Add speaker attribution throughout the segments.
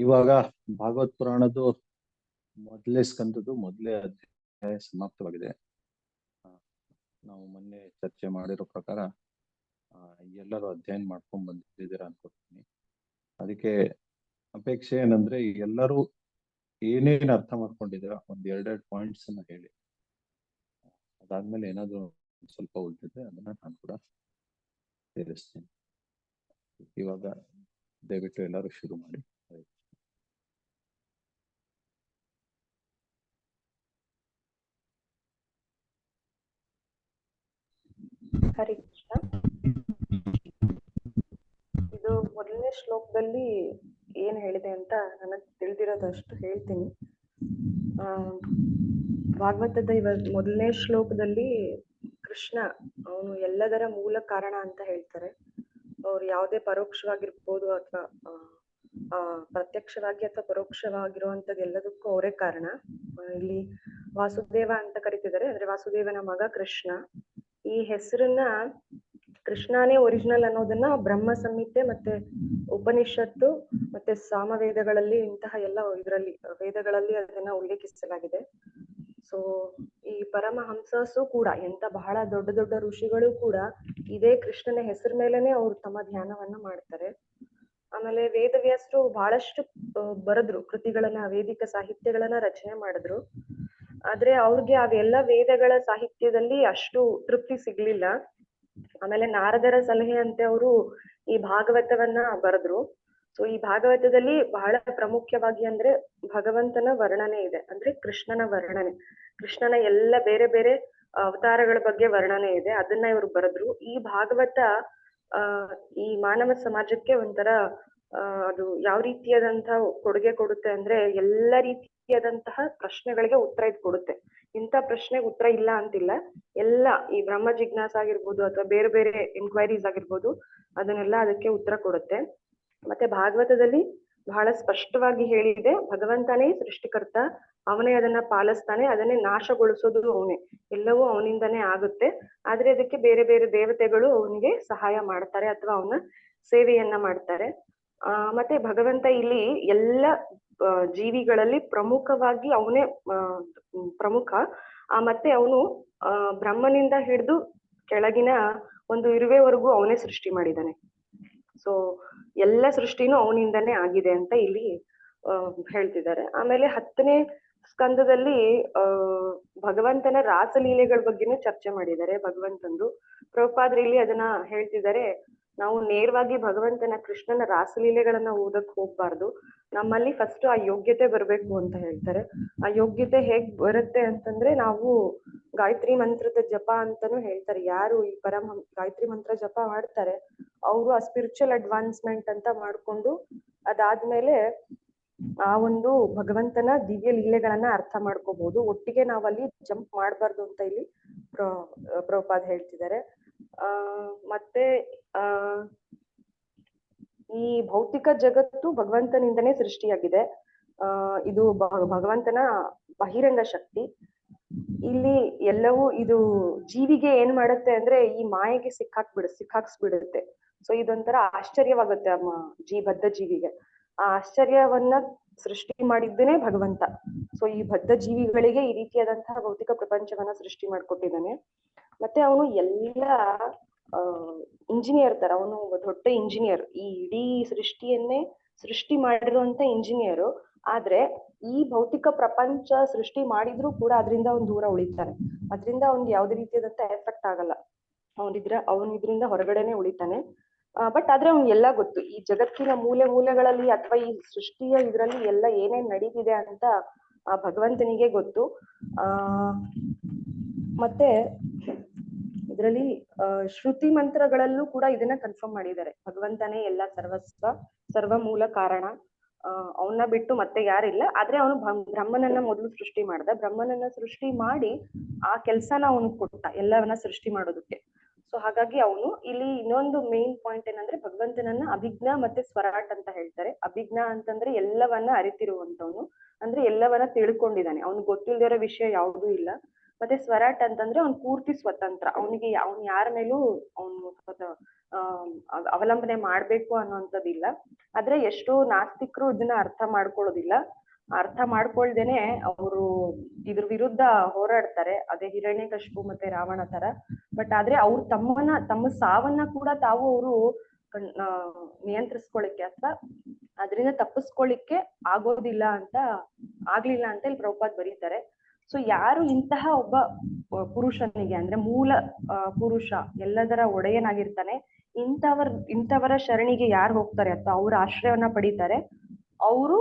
Speaker 1: ಇವಾಗ ಭಾಗವತ್ ಪುರಾಣದ್ದು ಮೊದಲೇ ಸ್ಕಂದದ್ದು ಮೊದಲೇ ಅಧ್ಯಾಯ ಸಮಾಪ್ತವಾಗಿದೆ. ನಾವು ಮೊನ್ನೆ ಚರ್ಚೆ ಮಾಡಿರೋ ಪ್ರಕಾರ ಎಲ್ಲರೂ ಅಧ್ಯಯನ ಮಾಡ್ಕೊಂಡ್ ಬಂದಿದ್ದೀರಾ ಅನ್ಕೊಳ್ತೀನಿ. ಅದಕ್ಕೆ ಅಪೇಕ್ಷೆ ಏನಂದ್ರೆ ಎಲ್ಲರೂ ಏನೇನ್ ಅರ್ಥ ಮಾಡ್ಕೊಂಡಿದ್ದೀರಾ ಒಂದ್ ಎರಡೆರಡು ಪಾಯಿಂಟ್ಸ್ ಅನ್ನ ಹೇಳಿ. ಅದಾದ್ಮೇಲೆ ಏನಾದ್ರು ಸ್ವಲ್ಪ ಉಳಿದಿದೆ ಅದನ್ನ ನಾನು ಕೂಡ ಸೇರಿಸ್ತೀನಿ. ಇವಾಗ ದಯವಿಟ್ಟು ಎಲ್ಲರೂ ಶುರು ಮಾಡಿ.
Speaker 2: ಹರಿ ಕೃಷ್ಣ. ಇದು ಮೊದಲನೇ ಶ್ಲೋಕದಲ್ಲಿ ಏನ್ ಹೇಳಿದೆ ಅಂತ ನನಗೆ ತಿಳಿದಿರೋದಷ್ಟು ಹೇಳ್ತೀನಿ. ಭಾಗವತದ ಇವಾಗ ಮೊದಲನೇ ಶ್ಲೋಕದಲ್ಲಿ ಕೃಷ್ಣ ಅವನು ಎಲ್ಲದರ ಮೂಲ ಕಾರಣ ಅಂತ ಹೇಳ್ತಾರೆ. ಅವ್ರು ಯಾವುದೇ ಪರೋಕ್ಷವಾಗಿರ್ಬೋದು ಅಥವಾ ಪ್ರತ್ಯಕ್ಷವಾಗಿ ಅಥವಾ ಪರೋಕ್ಷವಾಗಿರುವಂತದ್ದು ಎಲ್ಲದಕ್ಕೂ ಅವರೇ ಕಾರಣ. ಇಲ್ಲಿ ವಾಸುದೇವ ಅಂತ ಕರಿತಿದ್ದಾರೆ. ಅಂದ್ರೆ ವಾಸುದೇವನ ಮಗ ಕೃಷ್ಣ. ಈ ಹೆಸರನ್ನ ಕೃಷ್ಣನೇ ಒರಿಜಿನಲ್ ಅನ್ನೋದನ್ನ ಬ್ರಹ್ಮ ಸಂಹಿತೆ ಮತ್ತೆ ಉಪನಿಷತ್ತು ಮತ್ತೆ ಸಾಮವೇದಗಳಲ್ಲಿ ಇಂತಹ ಎಲ್ಲ ಇದರಲ್ಲಿ ವೇದಗಳಲ್ಲಿ ಅದನ್ನ ಉಲ್ಲೇಖಿಸಲಾಗಿದೆ. ಸೊ ಈ ಪರಮಹಂಸಸು ಕೂಡ ಎಂತ ಬಹಳ ದೊಡ್ಡ ದೊಡ್ಡ ಋಷಿಗಳು ಕೂಡ ಇದೇ ಕೃಷ್ಣನ ಹೆಸರ ಮೇಲೆನೆ ಅವ್ರು ತಮ್ಮ ಧ್ಯಾನವನ್ನ ಮಾಡ್ತಾರೆ. ಆಮೇಲೆ ವೇದವ್ಯಾಸರು ಬಹಳಷ್ಟು ಬರೆದ್ರು ಕೃತಿಗಳನ್ನ, ವೇದಿಕ ಸಾಹಿತ್ಯಗಳನ್ನ ರಚನೆ ಮಾಡಿದ್ರು. ಆದ್ರೆ ಅವ್ರಿಗೆ ಅವೆಲ್ಲ ವೇದಗಳ ಸಾಹಿತ್ಯದಲ್ಲಿ ಅಷ್ಟು ತೃಪ್ತಿ ಸಿಗ್ಲಿಲ್ಲ. ಆಮೇಲೆ ನಾರದರ ಸಲಹೆಯಂತೆ ಅವರು ಈ ಭಾಗವತವನ್ನ ಬರೆದ್ರು. ಸೊ ಈ ಭಾಗವತದಲ್ಲಿ ಬಹಳ ಪ್ರಾಮುಖ್ಯವಾಗಿ ಅಂದ್ರೆ ಭಗವಂತನ ವರ್ಣನೆ ಇದೆ, ಅಂದ್ರೆ ಕೃಷ್ಣನ ವರ್ಣನೆ, ಕೃಷ್ಣನ ಎಲ್ಲ ಬೇರೆ ಬೇರೆ ಅವತಾರಗಳ ಬಗ್ಗೆ ವರ್ಣನೆ ಇದೆ. ಅದನ್ನ ಇವ್ರು ಬರೆದ್ರು. ಈ ಭಾಗವತ ಈ ಮಾನವ ಸಮಾಜಕ್ಕೆ ಒಂಥರ ಅದು ಯಾವ ರೀತಿಯಾದಂತಹ ಕೊಡುಗೆ ಕೊಡುತ್ತೆ ಅಂದ್ರೆ ಎಲ್ಲ ರೀತಿಯಾದಂತಹ ಪ್ರಶ್ನೆಗಳಿಗೆ ಉತ್ತರ ಇದು ಕೊಡುತ್ತೆ. ಇಂಥ ಪ್ರಶ್ನೆಗೆ ಉತ್ತರ ಇಲ್ಲ ಅಂತಿಲ್ಲ. ಎಲ್ಲ ಈ ಬ್ರಹ್ಮ ಜಿಜ್ಞಾಸ ಆಗಿರ್ಬೋದು ಅಥವಾ ಬೇರೆ ಬೇರೆ ಎನ್ಕ್ವೈರೀಸ್ ಆಗಿರ್ಬೋದು ಅದನ್ನೆಲ್ಲ ಅದಕ್ಕೆ ಉತ್ತರ ಕೊಡುತ್ತೆ. ಮತ್ತೆ ಭಾಗವತದಲ್ಲಿ ಬಹಳ ಸ್ಪಷ್ಟವಾಗಿ ಹೇಳಿದೆ, ಭಗವಂತನೇ ಸೃಷ್ಟಿಕರ್ತ, ಅವನೇ ಅದನ್ನ ಪಾಲಿಸ್ತಾನೆ, ಅದನ್ನೇ ನಾಶಗೊಳಿಸೋದು ಅವನೇ, ಎಲ್ಲವೂ ಅವನಿಂದನೇ ಆಗುತ್ತೆ. ಆದ್ರೆ ಅದಕ್ಕೆ ಬೇರೆ ಬೇರೆ ದೇವತೆಗಳು ಅವನಿಗೆ ಸಹಾಯ ಮಾಡ್ತಾರೆ ಅಥವಾ ಅವನ ಸೇವೆಯನ್ನ ಮಾಡ್ತಾರೆ. ಮತ್ತೆ ಭಗವಂತ ಇಲ್ಲಿ ಎಲ್ಲ ಜೀವಿಗಳಲ್ಲಿ ಪ್ರಮುಖವಾಗಿ ಅವನೇ ಪ್ರಮುಖ. ಮತ್ತೆ ಅವನು ಬ್ರಹ್ಮನಿಂದ ಹಿಡಿದು ಕೆಳಗಿನ ಒಂದು ಇರುವೆವರೆಗೂ ಅವನೇ ಸೃಷ್ಟಿ ಮಾಡಿದ್ದಾನೆ. ಸೊ ಎಲ್ಲ ಸೃಷ್ಟಿನೂ ಅವನಿಂದನೇ ಆಗಿದೆ ಅಂತ ಇಲ್ಲಿ ಹೇಳ್ತಿದ್ದಾರೆ. ಆಮೇಲೆ 10ನೇ ಸ್ಕಂದದಲ್ಲಿ ಭಗವಂತನ ರಾಸಲೀಲೆಗಳ ಬಗ್ಗೆನೂ ಚರ್ಚೆ ಮಾಡಿದ್ದಾರೆ ಭಗವಂತಂದು. ಪ್ರಭುಪಾದರು ಇಲ್ಲಿ ಅದನ್ನ ಹೇಳ್ತಿದ್ದಾರೆ, ನಾವು ನೇರವಾಗಿ ಭಗವಂತನ ಕೃಷ್ಣನ ರಾಸಲೀಲೆಗಳನ್ನ ಓದಕ್ ಹೋಗ್ಬಾರ್ದು, ನಮ್ಮಲ್ಲಿ ಫಸ್ಟ್ ಆ ಯೋಗ್ಯತೆ ಬರ್ಬೇಕು ಅಂತ ಹೇಳ್ತಾರೆ. ಆ ಯೋಗ್ಯತೆ ಹೇಗ್ ಬರುತ್ತೆ ಅಂತಂದ್ರೆ ನಾವು ಗಾಯತ್ರಿ ಮಂತ್ರದ ಜಪ ಅಂತಾನು ಹೇಳ್ತಾರೆ. ಯಾರು ಈ ಗಾಯತ್ರಿ ಮಂತ್ರ ಜಪ ಮಾಡ್ತಾರೆ ಅವರು ಆ ಸ್ಪಿರಿಚುವಲ್ ಅಡ್ವಾನ್ಸ್ಮೆಂಟ್ ಅಂತ ಮಾಡ್ಕೊಂಡು ಅದಾದ್ಮೇಲೆ ಆ ಒಂದು ಭಗವಂತನ ದಿವ್ಯ ಲೀಲೆಗಳನ್ನ ಅರ್ಥ ಮಾಡ್ಕೋಬಹುದು. ಒಟ್ಟಿಗೆ ನಾವಲ್ಲಿ ಜಂಪ್ ಮಾಡ್ಬಾರ್ದು ಅಂತ ಇಲ್ಲಿ ಪ್ರಭುಪಾದ್ ಹೇಳ್ತಿದ್ದಾರೆ. ಮತ್ತೆ ಈ ಭೌತಿಕ ಜಗತ್ತು ಭಗವಂತನಿಂದನೇ ಸೃಷ್ಟಿಯಾಗಿದೆ. ಇದು ಭಗವಂತನ ಬಹಿರಂಗ ಶಕ್ತಿ. ಇಲ್ಲಿ ಎಲ್ಲವೂ ಇದು ಜೀವಿಗೆ ಏನ್ ಮಾಡುತ್ತೆ ಅಂದ್ರೆ ಈ ಮಾಯೆಗೆ ಸಿಕ್ಕಾಕ್ಸ್ಬಿಡುತ್ತೆ. ಸೊ ಇದೊಂಥರ ಆಶ್ಚರ್ಯವಾಗುತ್ತೆ ಬದ್ಧ ಜೀವಿಗೆ. ಆ ಆಶ್ಚರ್ಯವನ್ನ ಸೃಷ್ಟಿ ಮಾಡಿದ್ದೇನೆ ಭಗವಂತ. ಸೊ ಈ ಬದ್ಧ ಜೀವಿಗಳಿಗೆ ಈ ರೀತಿಯಾದಂತಹ ಭೌತಿಕ ಪ್ರಪಂಚವನ್ನ ಸೃಷ್ಟಿ ಮಾಡ್ಕೊಟ್ಟಿದ್ದಾನೆ. ಮತ್ತೆ ಅವನು ಎಲ್ಲ ಇಂಜಿನಿಯರ್ ತರ, ಅವನು ದೊಡ್ಡ ಇಂಜಿನಿಯರ್, ಈ ಇಡೀ ಸೃಷ್ಟಿಯನ್ನೇ ಸೃಷ್ಟಿ ಮಾಡಿರುವಂತ ಇಂಜಿನಿಯರು. ಆದ್ರೆ ಈ ಭೌತಿಕ ಪ್ರಪಂಚ ಸೃಷ್ಟಿ ಮಾಡಿದ್ರು ಕೂಡ ಅದರಿಂದ ಅವ್ನು ದೂರ ಉಳಿತಾನೆ. ಅದರಿಂದ ಅವ್ನಿಗೆ ಯಾವುದೇ ರೀತಿಯಾದಂತ ಎಫೆಕ್ಟ್ ಆಗಲ್ಲ. ಅವನ್ ಇದ್ರಿಂದ ಹೊರಗಡೆನೆ ಉಳಿತಾನೆ. ಬಟ್ ಆದ್ರೆ ಅವ್ನ್ ಎಲ್ಲ ಗೊತ್ತು, ಈ ಜಗತ್ತಿನ ಮೂಲೆಗಳಲ್ಲಿ ಅಥವಾ ಈ ಸೃಷ್ಟಿಯ ಇದ್ರಲ್ಲಿ ಎಲ್ಲ ಏನೇನ್ ನಡೀತಿದೆ ಅಂತ ಆ ಭಗವಂತನಿಗೆ ಗೊತ್ತು. ಮತ್ತೆ ಇದರಲ್ಲಿ ಶ್ರುತಿ ಮಂತ್ರಗಳಲ್ಲೂ ಕೂಡ ಇದನ್ನ ಕನ್ಫರ್ಮ್ ಮಾಡಿದ್ದಾರೆ. ಭಗವಂತನೇ ಎಲ್ಲ ಸರ್ವ ಮೂಲ ಕಾರಣ, ಅವನ್ನ ಬಿಟ್ಟು ಮತ್ತೆ ಯಾರಿಲ್ಲ. ಆದ್ರೆ ಅವನು ಬ್ರಹ್ಮನನ್ನ ಮೊದಲು ಸೃಷ್ಟಿ ಮಾಡ್ದ. ಬ್ರಹ್ಮನನ್ನ ಸೃಷ್ಟಿ ಮಾಡಿ ಆ ಕೆಲ್ಸನ ಅವನು ಕೊಟ್ಟ ಎಲ್ಲವನ್ನ ಸೃಷ್ಟಿ ಮಾಡೋದಕ್ಕೆ. ಸೊ ಹಾಗಾಗಿ ಅವನು ಇಲ್ಲಿ ಇನ್ನೊಂದು ಮೇನ್ ಪಾಯಿಂಟ್ ಏನಂದ್ರೆ ಭಗವಂತನನ್ನ ಅಭಿಜ್ಞ ಮತ್ತೆ ಸ್ವರಾಟ್ ಅಂತ ಹೇಳ್ತಾರೆ. ಅಭಿಜ್ಞ ಅಂತಂದ್ರೆ ಎಲ್ಲವನ್ನ ಅರಿತಿರುವಂತವನು, ಅಂದ್ರೆ ಎಲ್ಲವನ್ನ ತಿಳ್ಕೊಂಡಿದ್ದಾನೆ. ಅವ್ನು ಗೊತ್ತಿಲ್ದಿರೋ ವಿಷಯ ಯಾವುದೂ ಇಲ್ಲ. ಮತ್ತೆ ಸ್ವರಾಟ್ ಅಂತಂದ್ರೆ ಅವ್ನ್ ಪೂರ್ತಿ ಸ್ವತಂತ್ರ, ಅವನಿಗೆ ಅವ್ನ್ ಯಾರ ಮೇಲೂ ಅವನು ಅವಲಂಬನೆ ಮಾಡ್ಬೇಕು ಅನ್ನೋಂಥದ್ದಿಲ್ಲ. ಆದ್ರೆ ಎಷ್ಟೋ ನಾಸ್ತಿಕರು ಇದನ್ನ ಅರ್ಥ ಮಾಡ್ಕೊಳ್ಳೋದಿಲ್ಲ. ಅರ್ಥ ಮಾಡ್ಕೊಳ್ದೇನೆ ಅವರು ಇದ್ರ ವಿರುದ್ಧ ಹೋರಾಡ್ತಾರೆ, ಅದೇ ಹಿರಣ್ಯಕಶಿಪು ಮತ್ತೆ ರಾವಣ ತರ. ಬಟ್ ಆದ್ರೆ ಅವ್ರು ತಮ್ಮ ಸಾವನ್ನ ಕೂಡ ತಾವು ಅವರು ನಿಯಂತ್ರಿಸ್ಕೊಳ್ಳಿಕ್ಕೆ ಅಥವಾ ಅದರಿಂದ ತಪ್ಪಿಸ್ಕೊಳ್ಳಿಕ್ಕೆ ಆಗ್ಲಿಲ್ಲ ಅಂತ ಇಲ್ಲಿ ಪ್ರಭುಪಾದ್ ಬರೀತಾರೆ. ಸೊ ಯಾರು ಇಂತಹ ಒಬ್ಬ ಪುರುಷನಿಗೆ ಅಂದ್ರೆ ಮೂಲ ಪುರುಷ ಎಲ್ಲದರ ಒಡೆಯನಾಗಿರ್ತಾನೆ, ಇಂಥವರ ಶರಣಿಗೆ ಯಾರು ಹೋಗ್ತಾರೆ ಅಥವಾ ಅವ್ರ ಆಶ್ರಯವನ್ನ ಪಡಿತಾರೆ, ಅವರು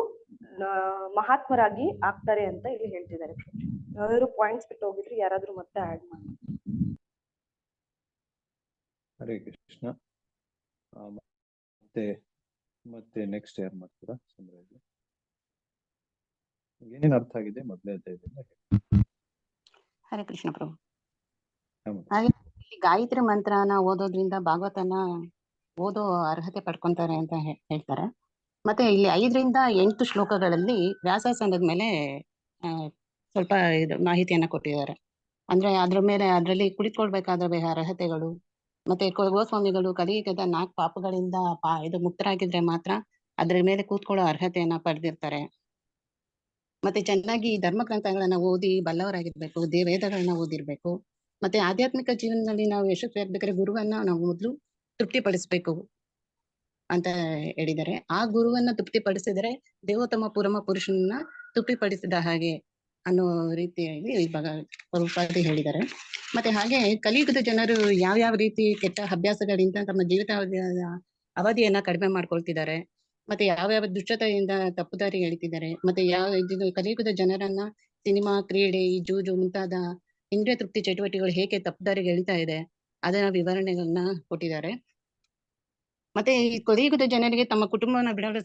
Speaker 2: ಮಹಾತ್ಮರಾಗಿ ಆಗ್ತಾರೆ ಅಂತ ಇಲ್ಲಿ ಹೇಳ್ತಿದ್ದಾರೆ. ಯಾವ್ದಾದ್ರು ಪಾಯಿಂಟ್ಸ್ ಬಿಟ್ಟು ಹೋಗಿದ್ರೆ ಯಾರಾದ್ರೂ ಮತ್ತೆ ಆಡ್ ಮಾಡಿ.
Speaker 1: ಹರೇ ಕೃಷ್ಣ. ಮತ್ತೆ ನೆಕ್ಸ್ಟ್ ಯಾರು ಮಾಡ್ತೀರಾ? ಏನೇನು ಅರ್ಥ ಆಗಿದೆ ಮೊದಲೇ ಅಧ್ಯಾಯದಿಂದ?
Speaker 3: ಹರೇ ಕೃಷ್ಣ ಪ್ರಭು. ಹಾಗೆ ಗಾಯತ್ರಿ ಮಂತ್ರನ ಓದೋದ್ರಿಂದ ಭಾಗವತನ ಓದೋ ಅರ್ಹತೆ ಪಡ್ಕೊಂತಾರೆ ಅಂತ ಹೇಳ್ತಾರೆ. ಮತ್ತೆ ಇಲ್ಲಿ 5ರಿಂದ 8 ಶ್ಲೋಕಗಳಲ್ಲಿ ವ್ಯಾಸಾಸನದ ಮೇಲೆ ಸ್ವಲ್ಪ ಮಾಹಿತಿಯನ್ನ ಕೊಟ್ಟಿದ್ದಾರೆ. ಅಂದ್ರೆ ಅದರಲ್ಲಿ ಕುಳಿತುಕೊಳ್ಬೇಕಾದ ಅರ್ಹತೆಗಳು, ಮತ್ತೆ ಗೋಸ್ವಾಮಿಗಳು ಕಲಿಯುಗದ 4 ಪಾಪಗಳಿಂದ ಇದು ಮುಕ್ತರಾಗಿದ್ರೆ ಮಾತ್ರ ಅದ್ರ ಮೇಲೆ ಕೂತ್ಕೊಳ್ಳೋ ಅರ್ಹತೆಯನ್ನ ಪಡೆದಿರ್ತಾರೆ. ಮತ್ತೆ ಚೆನ್ನಾಗಿ ಧರ್ಮ ಗ್ರಂಥಗಳನ್ನ ಓದಿ ಬಲ್ಲವರಾಗಿರ್ಬೇಕು, ವೇದಗಳನ್ನ ಓದಿರ್ಬೇಕು. ಮತ್ತೆ ಆಧ್ಯಾತ್ಮಿಕ ಜೀವನದಲ್ಲಿ ನಾವು ಯಶಸ್ವಿಯಾಗಬೇಕಾದ್ರೆ ಗುರುವನ್ನ ನಾವು ಮೊದಲು ತೃಪ್ತಿಪಡಿಸ್ಬೇಕು ಅಂತ ಹೇಳಿದ್ದಾರೆ. ಆ ಗುರುವನ್ನ ತೃಪ್ತಿಪಡಿಸಿದರೆ ದೇವೋತ್ತಮ ಪುರುಷನನ್ನ ತೃಪ್ತಿಪಡಿಸಿದ ಹಾಗೆ ಅನ್ನೋ ರೀತಿಯಾಗಿ ಪ್ರಭುಪಾದ ಹೇಳಿದ್ದಾರೆ. ಮತ್ತೆ ಹಾಗೆ ಕಲಿಯುಗದ ಜನರು ಯಾವ ರೀತಿ ಕೆಟ್ಟ ಅಭ್ಯಾಸಗಳಿಂದ ತಮ್ಮ ಜೀವಿತ ಅವಧಿಯನ್ನ ಕಡಿಮೆ ಮಾಡ್ಕೊಳ್ತಿದ್ದಾರೆ, ಮತ್ತೆ ಯಾವ್ಯಾವ ದುಷ್ಟತೆಯಿಂದ ತಪ್ಪುದಾರಿ ಎಳಿತಿದ್ದಾರೆ, ಮತ್ತೆ ಕಲಿಯುಗದ ಜನರನ್ನ ಸಿನಿಮಾ, ಕ್ರೀಡೆ, ಈ ಜೂಜು ಮುಂತಾದ ಇಂದ್ರಿಯ ತೃಪ್ತಿ ಚಟುವಟಿಕೆಗಳು ಹೇಗೆ ತಪ್ಪುದಾರಿಗೆ ಎಳಿತಾ ಇದೆ ಅದರ ವಿವರಣೆಗಳನ್ನ ಕೊಟ್ಟಿದ್ದಾರೆ. ಮತ್ತೆ ಈ ಕಲಿಯುಗದ ಜನರಿಗೆ ತಮ್ಮ ಕುಟುಂಬವನ್ನ ಬಿಡಲು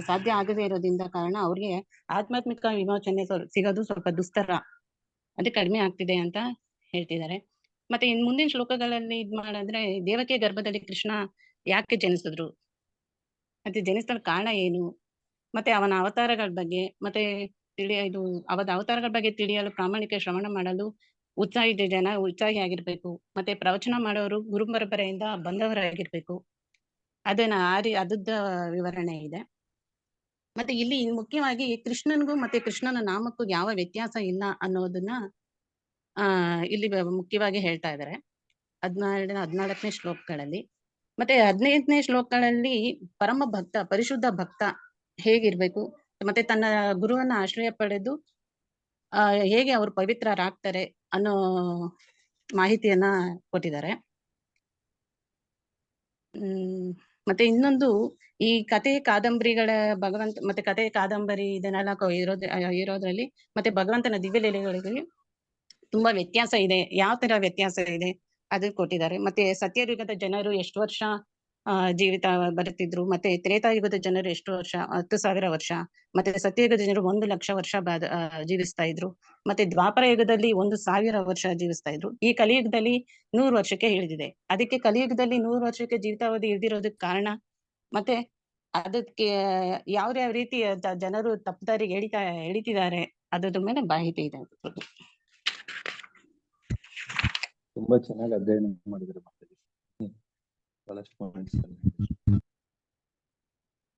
Speaker 3: ಸಾಧ್ಯ ಆಗದೇ ಇರೋದ್ರಿಂದ ಕಾರಣ ಅವ್ರಿಗೆ ಆಧ್ಯಾತ್ಮಿಕ ವಿಮೋಚನೆ ಸಿಗೋದು ಸ್ವಲ್ಪ ದುಸ್ತರ, ಅದೇ ಕಡಿಮೆ ಆಗ್ತಿದೆ ಅಂತ ಹೇಳ್ತಿದ್ದಾರೆ. ಮತ್ತೆ ಇನ್ ಮುಂದಿನ ಶ್ಲೋಕಗಳಲ್ಲಿ ಮಾಡಿದ್ರೆ ದೇವಕಿಯ ಗರ್ಭದಲ್ಲಿ ಕೃಷ್ಣ ಯಾಕೆ ಜನಿಸಿದ್ರು, ಮತ್ತೆ ಜನಿಸಿದ ಕಾರಣ ಏನು, ಮತ್ತೆ ಅವನ ಅವತಾರಗಳ ಬಗ್ಗೆ ಮತ್ತೆ ಅವನ ಅವತಾರಗಳ ಬಗ್ಗೆ ತಿಳಿಯಲು ಪ್ರಾಮಾಣಿಕ ಶ್ರವಣ ಮಾಡಲು ಉತ್ಸಾಹಿ ಆಗಿರ್ಬೇಕು. ಮತ್ತೆ ಪ್ರವಚನ ಮಾಡೋರು ಗುರು ಪರಂಪರೆಯಿಂದ ಬಂದವರಾಗಿರ್ಬೇಕು. ಅದದ ವಿವರಣೆ ಇದೆ. ಮತ್ತೆ ಇಲ್ಲಿ ಮುಖ್ಯವಾಗಿ ಕೃಷ್ಣನ್ಗೂ ಮತ್ತೆ ಕೃಷ್ಣನ ನಾಮಕ್ಕೂ ಯಾವ ವ್ಯತ್ಯಾಸ ಇಲ್ಲ ಅನ್ನೋದನ್ನ ಇಲ್ಲಿ ಮುಖ್ಯವಾಗಿ ಹೇಳ್ತಾ ಇದ್ದಾರೆ 14ನೇ ಶ್ಲೋಕಗಳಲ್ಲಿ. ಮತ್ತೆ 15ನೇ ಶ್ಲೋಕಗಳಲ್ಲಿ ಪರಮ ಭಕ್ತ, ಪರಿಶುದ್ಧ ಭಕ್ತ ಹೇಗಿರ್ಬೇಕು, ಮತ್ತೆ ತನ್ನ ಗುರುವನ್ನ ಆಶ್ರಯ ಪಡೆದು ಹೇಗೆ ಅವರು ಪವಿತ್ರರಾಗ್ತಾರೆ ಅನ್ನೋ ಮಾಹಿತಿಯನ್ನ ಕೊಟ್ಟಿದ್ದಾರೆ. ಮತ್ತೆ ಇನ್ನೊಂದು ಈ ಕಥೆ ಕಾದಂಬರಿಗಳ ಮತ್ತೆ ಕಥೆ ಕಾದಂಬರಿ ಇದನ್ನೆಲ್ಲ ಇರೋದ್ರಲ್ಲಿ ಮತ್ತೆ ಭಗವಂತನ ದಿವ್ಯ ಲೀಲೆಗಳಿಗೆ ತುಂಬಾ ವ್ಯತ್ಯಾಸ ಇದೆ. ಯಾವ ತರ ವ್ಯತ್ಯಾಸ ಇದೆ ಅದು ಕೊಟ್ಟಿದ್ದಾರೆ. ಮತ್ತೆ ಸತ್ಯಯುಗದ ಜನರು ಎಷ್ಟು ವರ್ಷ ಜೀವಿತ ಬರುತ್ತಿದ್ರು, ಮತ್ತೆ ತ್ರೇತಾಯುಗದ ಜನರು ಎಷ್ಟು ವರ್ಷ, 10,000 ವರ್ಷ, ಮತ್ತೆ ಸತ್ಯಯುಗದ ಜನರು 1,00,000 ವರ್ಷ ಜೀವಿಸ್ತಾ ಇದ್ರು, ಮತ್ತೆ ದ್ವಾಪರ ಯುಗದಲ್ಲಿ 1,000 ವರ್ಷ ಜೀವಿಸ್ತಾ ಇದ್ರು. ಈ ಕಲಿಯುಗದಲ್ಲಿ 100 ವರ್ಷಕ್ಕೆ ಇಳಿದಿದೆ. ಅದಕ್ಕೆ ಕಲಿಯುಗದಲ್ಲಿ 100 ವರ್ಷಕ್ಕೆ ಜೀವಿತಾವಧಿ ಇಳಿದಿರೋದಕ್ಕೆ ಕಾರಣ ಮತ್ತೆ ಅದಕ್ಕೆ ಯಾವ ರೀತಿ ಜನರು ತಪ್ಪುದಾರಿಗೆ ಎಳಿತಿದ್ದಾರೆ ಅದ್ರ ಮೇಲೆ ಮಾಹಿತಿ ಇದೆ.
Speaker 1: ತುಂಬಾ ಚೆನ್ನಾಗಿ ಅಧ್ಯಯನ ಮಾಡಿದ್ರೆ ಬಹಳಷ್ಟು ಪಾಯಿಂಟ್ಸ್.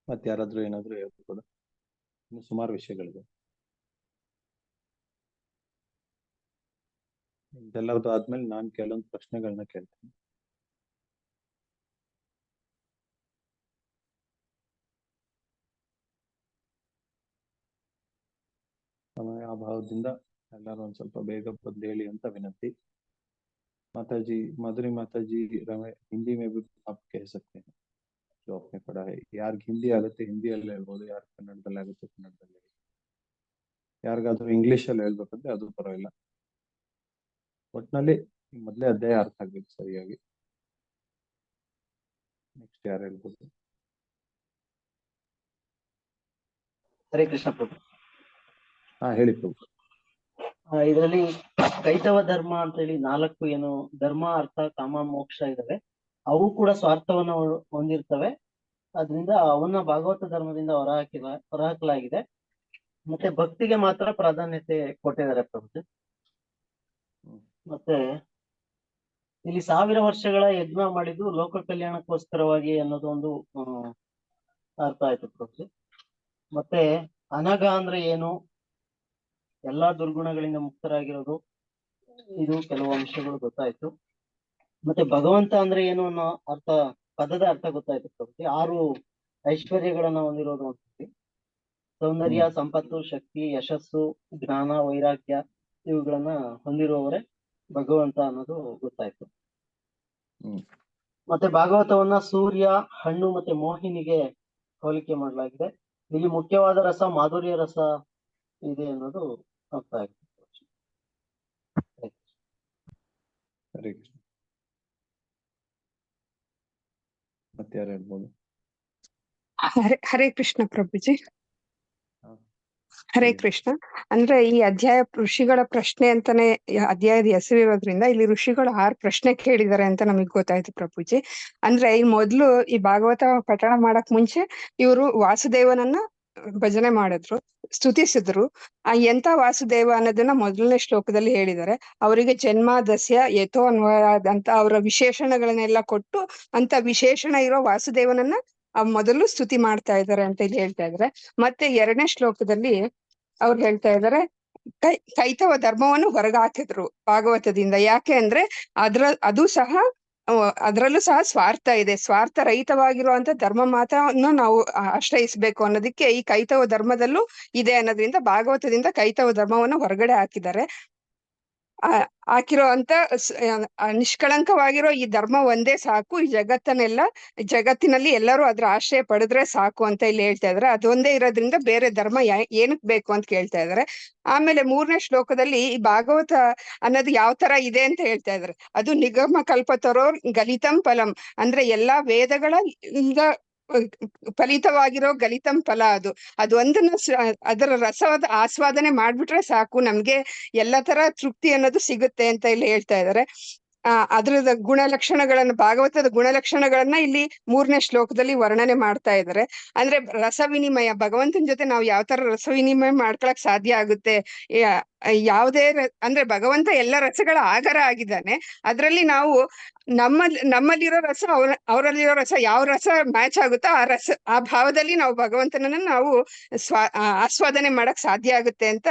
Speaker 1: ಮತ್ತೆ ಯಾರಾದ್ರೂ ಏನಾದ್ರು ಹೇಳ್ಬೋದು? ಇನ್ನು ಸುಮಾರು ವಿಷಯಗಳಿದೆ. ಇದೆಲ್ಲರದ್ದು ಆದ್ಮೇಲೆ ನಾನು ಕೆಲವೊಂದು ಪ್ರಶ್ನೆಗಳನ್ನ ಕೇಳ್ತೀನಿ. ಸಮಯ ಅಭಾವದಿಂದ ಎಲ್ಲರೂ ಒಂದ್ ಸ್ವಲ್ಪ ಬೇಗ ಬಂದು ಹೇಳಿ ಅಂತ ವಿನಂತಿ. माताजी, मधुरी माताजी, हिंदी में भी आप कह सकते हैं जो आपने पढ़ा है. यार हिंदी आಗುತ್ತೆ ಹಿಂದಿಯಲ್ಲಿ ಹೇಳ್ಬೋದು, ಯಾರು ಕನ್ನಡದಲ್ಲಿ ಆಗುತ್ತೆ ಕನ್ನಡದಲ್ಲಿ, ಯಾರಿಗಾದ್ರೂ ಇಂಗ್ಲಿಷ್ ಅಲ್ಲಿ ಹೇಳ್ಬೇಕಂದ್ರೆ ಅದು ಪರವಾಗಿಲ್ಲ. ಒಟ್ಟಿನಲ್ಲಿ ಮೊದಲೇ ಅಧ್ಯಾಯ ಅರ್ಥ ಆಗ್ಬೇಕು ಸರಿಯಾಗಿ. ನೆಕ್ಸ್ಟ್ ಯಾರು ಹೇಳ್ಬೋದು?
Speaker 4: ಹರೇ ಕೃಷ್ಣ ಪ್ರಭು.
Speaker 1: ಹೇಳಿ ಪ್ರಭು.
Speaker 4: ಇದರಲ್ಲಿ ಕೈತವ ಧರ್ಮ ಅಂತ ಹೇಳಿ 4 ಏನು ಧರ್ಮ, ಅರ್ಥ, ಕಾಮ, ಮೋಕ್ಷ ಇದಾವೆ. ಅವು ಕೂಡ ಸ್ವಾರ್ಥವನ್ನ ಹೊಂದಿರ್ತವೆ. ಅದರಿಂದ ಅವನ್ನ ಭಾಗವತ ಧರ್ಮದಿಂದ ಹೊರಹಾಕಲಾಗಿದೆ. ಮತ್ತೆ ಭಕ್ತಿಗೆ ಮಾತ್ರ ಪ್ರಾಧಾನ್ಯತೆ ಕೊಟ್ಟಿದ್ದಾರೆ ಪ್ರಭು. ಮತ್ತೆ ಇಲ್ಲಿ 1000 ವರ್ಷಗಳ ಯಜ್ಞ ಮಾಡಿದ್ದು ಲೋಕ ಕಲ್ಯಾಣಕ್ಕೋಸ್ಕರವಾಗಿ ಅನ್ನೋದು ಒಂದು ಅರ್ಥ ಆಯ್ತು ಪ್ರಭುಜಿ. ಮತ್ತೆ ಅನಘ ಅಂದ್ರೆ ಏನು, ಎಲ್ಲಾ ದುರ್ಗುಣಗಳಿಂದ ಮುಕ್ತರಾಗಿರೋದು, ಇದು ಕೆಲವು ಅಂಶಗಳು ಗೊತ್ತಾಯ್ತು. ಮತ್ತೆ ಭಗವಂತ ಅಂದ್ರೆ ಏನು ಅನ್ನೋ ಪದದ ಅರ್ಥ ಗೊತ್ತಾಯ್ತು ಪ್ರಭುಜಿ. 6 ಐಶ್ವರ್ಯಗಳನ್ನ ಹೊಂದಿರೋದು ಅಂತ, ಸೌಂದರ್ಯ, ಸಂಪತ್ತು, ಶಕ್ತಿ, ಯಶಸ್ಸು, ಜ್ಞಾನ, ವೈರಾಗ್ಯ ಇವುಗಳನ್ನ ಹೊಂದಿರುವವರೇ ಭಗವಂತ ಅನ್ನೋದು ಗೊತ್ತಾಯ್ತು. ಮತ್ತೆ ಭಾಗವತವನ್ನ ಸೂರ್ಯ, ಹಣ್ಣು ಮತ್ತೆ ಮೋಹಿನಿಗೆ ಹೋಲಿಕೆ ಮಾಡಲಾಗಿದೆ. ಇಲ್ಲಿ ಮುಖ್ಯವಾದ ರಸ ಮಾಧುರ್ಯ ರಸ ಇದೆ ಅನ್ನೋದು ಅರ್ಥ ಆಯ್ತು.
Speaker 1: ಹರೇ ಕೃಷ್ಣ. ಮತ್ತೆ ಯಾರು ಹೇಳ್ಬೋದು?
Speaker 5: ಹರೇ ಕೃಷ್ಣ ಪ್ರಭುಜಿ.
Speaker 1: ಹಾ.
Speaker 5: ಹರೇ ಕೃಷ್ಣ. ಅಂದ್ರೆ ಈ ಅಧ್ಯಾಯ ಋಷಿಗಳ ಪ್ರಶ್ನೆ ಅಂತಾನೆ ಅಧ್ಯಾಯದ ಹೆಸರಿರೋದ್ರಿಂದ ಇಲ್ಲಿ ಋಷಿಗಳು 6 ಪ್ರಶ್ನೆ ಕೇಳಿದ್ದಾರೆ ಅಂತ ನಮಗ್ ಗೊತ್ತಾಯ್ತು ಪ್ರಭುಜಿ. ಅಂದ್ರೆ ಈ ಮೊದ್ಲು ಈ ಭಾಗವತ ಪಠಣ ಮಾಡಕ್ ಮುಂಚೆ ಇವರು ವಾಸುದೇವನನ್ನ ಭಜನೆ ಮಾಡಿದ್ರು, ಸ್ತುತಿಸಿದ್ರು. ಎಂತ ವಾಸುದೇವ ಅನ್ನೋದನ್ನ ಮೊದಲನೇ ಶ್ಲೋಕದಲ್ಲಿ ಹೇಳಿದ್ದಾರೆ. ಅವರಿಗೆ ಜನ್ಮ, ದಸ್ಯ, ಯಥೋ ಅನ್ವಯಾದಂತ ಅವರ ವಿಶೇಷಣಗಳನ್ನೆಲ್ಲ ಕೊಟ್ಟು ಅಂತ ವಿಶೇಷಣ ಇರೋ ವಾಸುದೇವನನ್ನ ಮೊದಲು ಸ್ತುತಿ ಮಾಡ್ತಾ ಇದ್ದಾರೆ ಅಂತ ಇಲ್ಲಿ ಹೇಳ್ತಾ ಇದ್ದಾರೆ. ಮತ್ತೆ 2ನೇ ಶ್ಲೋಕದಲ್ಲಿ ಅವ್ರು ಹೇಳ್ತಾ ಇದ್ದಾರೆ ಕೈತವ ಧರ್ಮವನ್ನು ಹೊರಗೆ ಹಾಕಿದ್ರು ಭಾಗವತದಿಂದ. ಯಾಕೆ ಅಂದ್ರೆ ಅದು ಸಹ ಅದರಲ್ಲೂ ಸಹ ಸ್ವಾರ್ಥ ಇದೆ. ಸ್ವಾರ್ಥ ರಹಿತವಾಗಿರುವಂತ ಧರ್ಮ ಮಾತನ್ನು ನಾವು ಆಶ್ರಯಿಸ್ಬೇಕು ಅನ್ನೋದಕ್ಕೆ ಈ ಕೈತವ ಧರ್ಮದಲ್ಲೂ ಇದೆ ಅನ್ನೋದ್ರಿಂದ ಭಾಗವತದಿಂದ ಕೈತವ ಧರ್ಮವನ್ನು ಹೊರಗಡೆ ಹಾಕಿದ್ದಾರೆ. ಹಾಕಿರೋ ಅಂತ ನಿಷ್ಕಳಂಕವಾಗಿರೋ ಈ ಧರ್ಮ ಒಂದೇ ಸಾಕು, ಈ ಜಗತ್ತಿನಲ್ಲಿ ಎಲ್ಲರೂ ಅದ್ರ ಆಶ್ರಯ ಪಡೆದ್ರೆ ಸಾಕು ಅಂತ ಇಲ್ಲಿ ಹೇಳ್ತಾ ಇದಾರೆ. ಅದೊಂದೇ ಇರೋದ್ರಿಂದ ಬೇರೆ ಧರ್ಮ ಏನಕ್ ಬೇಕು ಅಂತ ಕೇಳ್ತಾ ಇದಾರೆ. ಆಮೇಲೆ 3ನೇ ಶ್ಲೋಕದಲ್ಲಿ ಈ ಭಾಗವತ ಅನ್ನೋದು ಯಾವ ತರ ಇದೆ ಅಂತ ಹೇಳ್ತಾ ಇದಾರೆ. ಅದು ನಿಗಮ ಕಲ್ಪತರೋ ಗಲಿತಂ ಫಲಂ, ಅಂದ್ರೆ ಎಲ್ಲಾ ವೇದಗಳ ಫಲಿತವಾಗಿರೋ ಗಲಿತಂ ಫಲ. ಅದು ಒಂದನ್ನ ಅದರ ರಸವಾದ ಆಸ್ವಾದನೆ ಮಾಡ್ಬಿಟ್ರೆ ಸಾಕು, ನಮ್ಗೆ ಎಲ್ಲ ತರ ತೃಪ್ತಿ ಅನ್ನೋದು ಸಿಗುತ್ತೆ ಅಂತ ಇಲ್ಲಿ ಹೇಳ್ತಾ ಇದ್ದಾರೆ. ಅದ್ರದ ಗುಣಲಕ್ಷಣಗಳನ್ನ, ಭಾಗವತದ ಗುಣಲಕ್ಷಣಗಳನ್ನ ಇಲ್ಲಿ 3ನೇ ಶ್ಲೋಕದಲ್ಲಿ ವರ್ಣನೆ ಮಾಡ್ತಾ ಇದ್ದಾರೆ. ಅಂದ್ರೆ ರಸವಿನಿಮಯ, ಭಗವಂತನ ಜೊತೆ ನಾವು ಯಾವ ತರ ರಸವಿನಿಮಯ ಮಾಡ್ಕೊಳಕ್ ಸಾಧ್ಯ ಆಗುತ್ತೆ, ಯಾವುದೇ ಅಂದ್ರೆ ಭಗವಂತ ಎಲ್ಲ ರಸಗಳ ಆಗರ ಆಗಿದ್ದಾನೆ. ಅದ್ರಲ್ಲಿ ನಾವು ನಮ್ಮಲ್ಲಿರೋ ರಸ ಅವರಲ್ಲಿರೋ ರಸ, ಯಾವ ರಸ ಮ್ಯಾಚ್ ಆಗುತ್ತೋ ಆ ಭಾವದಲ್ಲಿ ನಾವು ಭಗವಂತನನ್ನ ನಾವು ಆಸ್ವಾದನೆ ಮಾಡಕ್ ಸಾಧ್ಯ ಆಗುತ್ತೆ ಅಂತ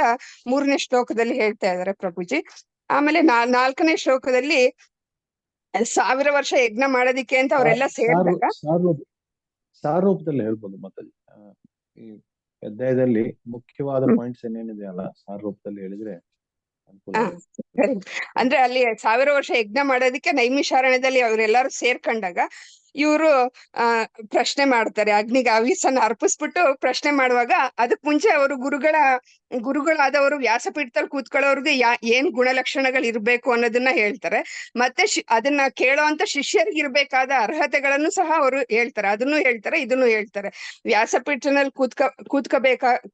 Speaker 5: 3ನೇ ಶ್ಲೋಕದಲ್ಲಿ ಹೇಳ್ತಾ ಇದ್ದಾರೆ ಪ್ರಭುಜಿ. ಆಮೇಲೆ 4ನೇ ಶ್ಲೋಕದಲ್ಲಿ 1000 ವರ್ಷ ಯಜ್ಞ ಮಾಡೋದಿಕ್ಕೆ ಅಂತ ಅವರೆಲ್ಲ ಸೇರಿದಾಗ
Speaker 1: ಸಾರೂಪದಲ್ಲಿ ಹೇಳ್ಬೋದು. ಮತ್ತೆ ಈ ಅಧ್ಯಾಯದಲ್ಲಿ ಮುಖ್ಯವಾದ ಪಾಯಿಂಟ್ಸ್ ಏನೇನಿದೆ ಅಲ್ಲ, ಸಾರೂಪದಲ್ಲಿ ಹೇಳಿದ್ರೆ ಅನುಕೂಲ.
Speaker 5: ಅಂದ್ರೆ ಅಲ್ಲಿ 1000 ವರ್ಷ ಯಜ್ಞ ಮಾಡೋದಿಕ್ಕೆ ನೈಮಿಷಾರಣ್ಯದಲ್ಲಿ ಅವರೆಲ್ಲರೂ ಸೇರ್ಕೊಂಡಾಗ ಇವರು ಪ್ರಶ್ನೆ ಮಾಡ್ತಾರೆ. ಅಗ್ನಿಗೆ ಆವಿಸನ್ನ ಅರ್ಪಿಸ್ಬಿಟ್ಟು ಪ್ರಶ್ನೆ ಮಾಡುವಾಗ ಅದಕ್ ಮುಂಚೆ ಅವರು ಗುರುಗಳಾದವರು ವ್ಯಾಸಪೀಠದಲ್ಲಿ ಕೂತ್ಕೊಳ್ಳೋರ್ಗೆ ಏನ್ ಗುಣಲಕ್ಷಣಗಳು ಇರ್ಬೇಕು ಅನ್ನೋದನ್ನ ಹೇಳ್ತಾರೆ. ಮತ್ತೆ ಅದನ್ನ ಕೇಳೋಂತ ಶಿಷ್ಯರಿಗೆ ಇರ್ಬೇಕಾದ ಅರ್ಹತೆಗಳನ್ನು ಸಹ ಅವರು ಹೇಳ್ತಾರೆ. ಅದನ್ನು ಹೇಳ್ತಾರೆ, ಇದನ್ನು ಹೇಳ್ತಾರೆ. ವ್ಯಾಸಪೀಠನಲ್ಲಿ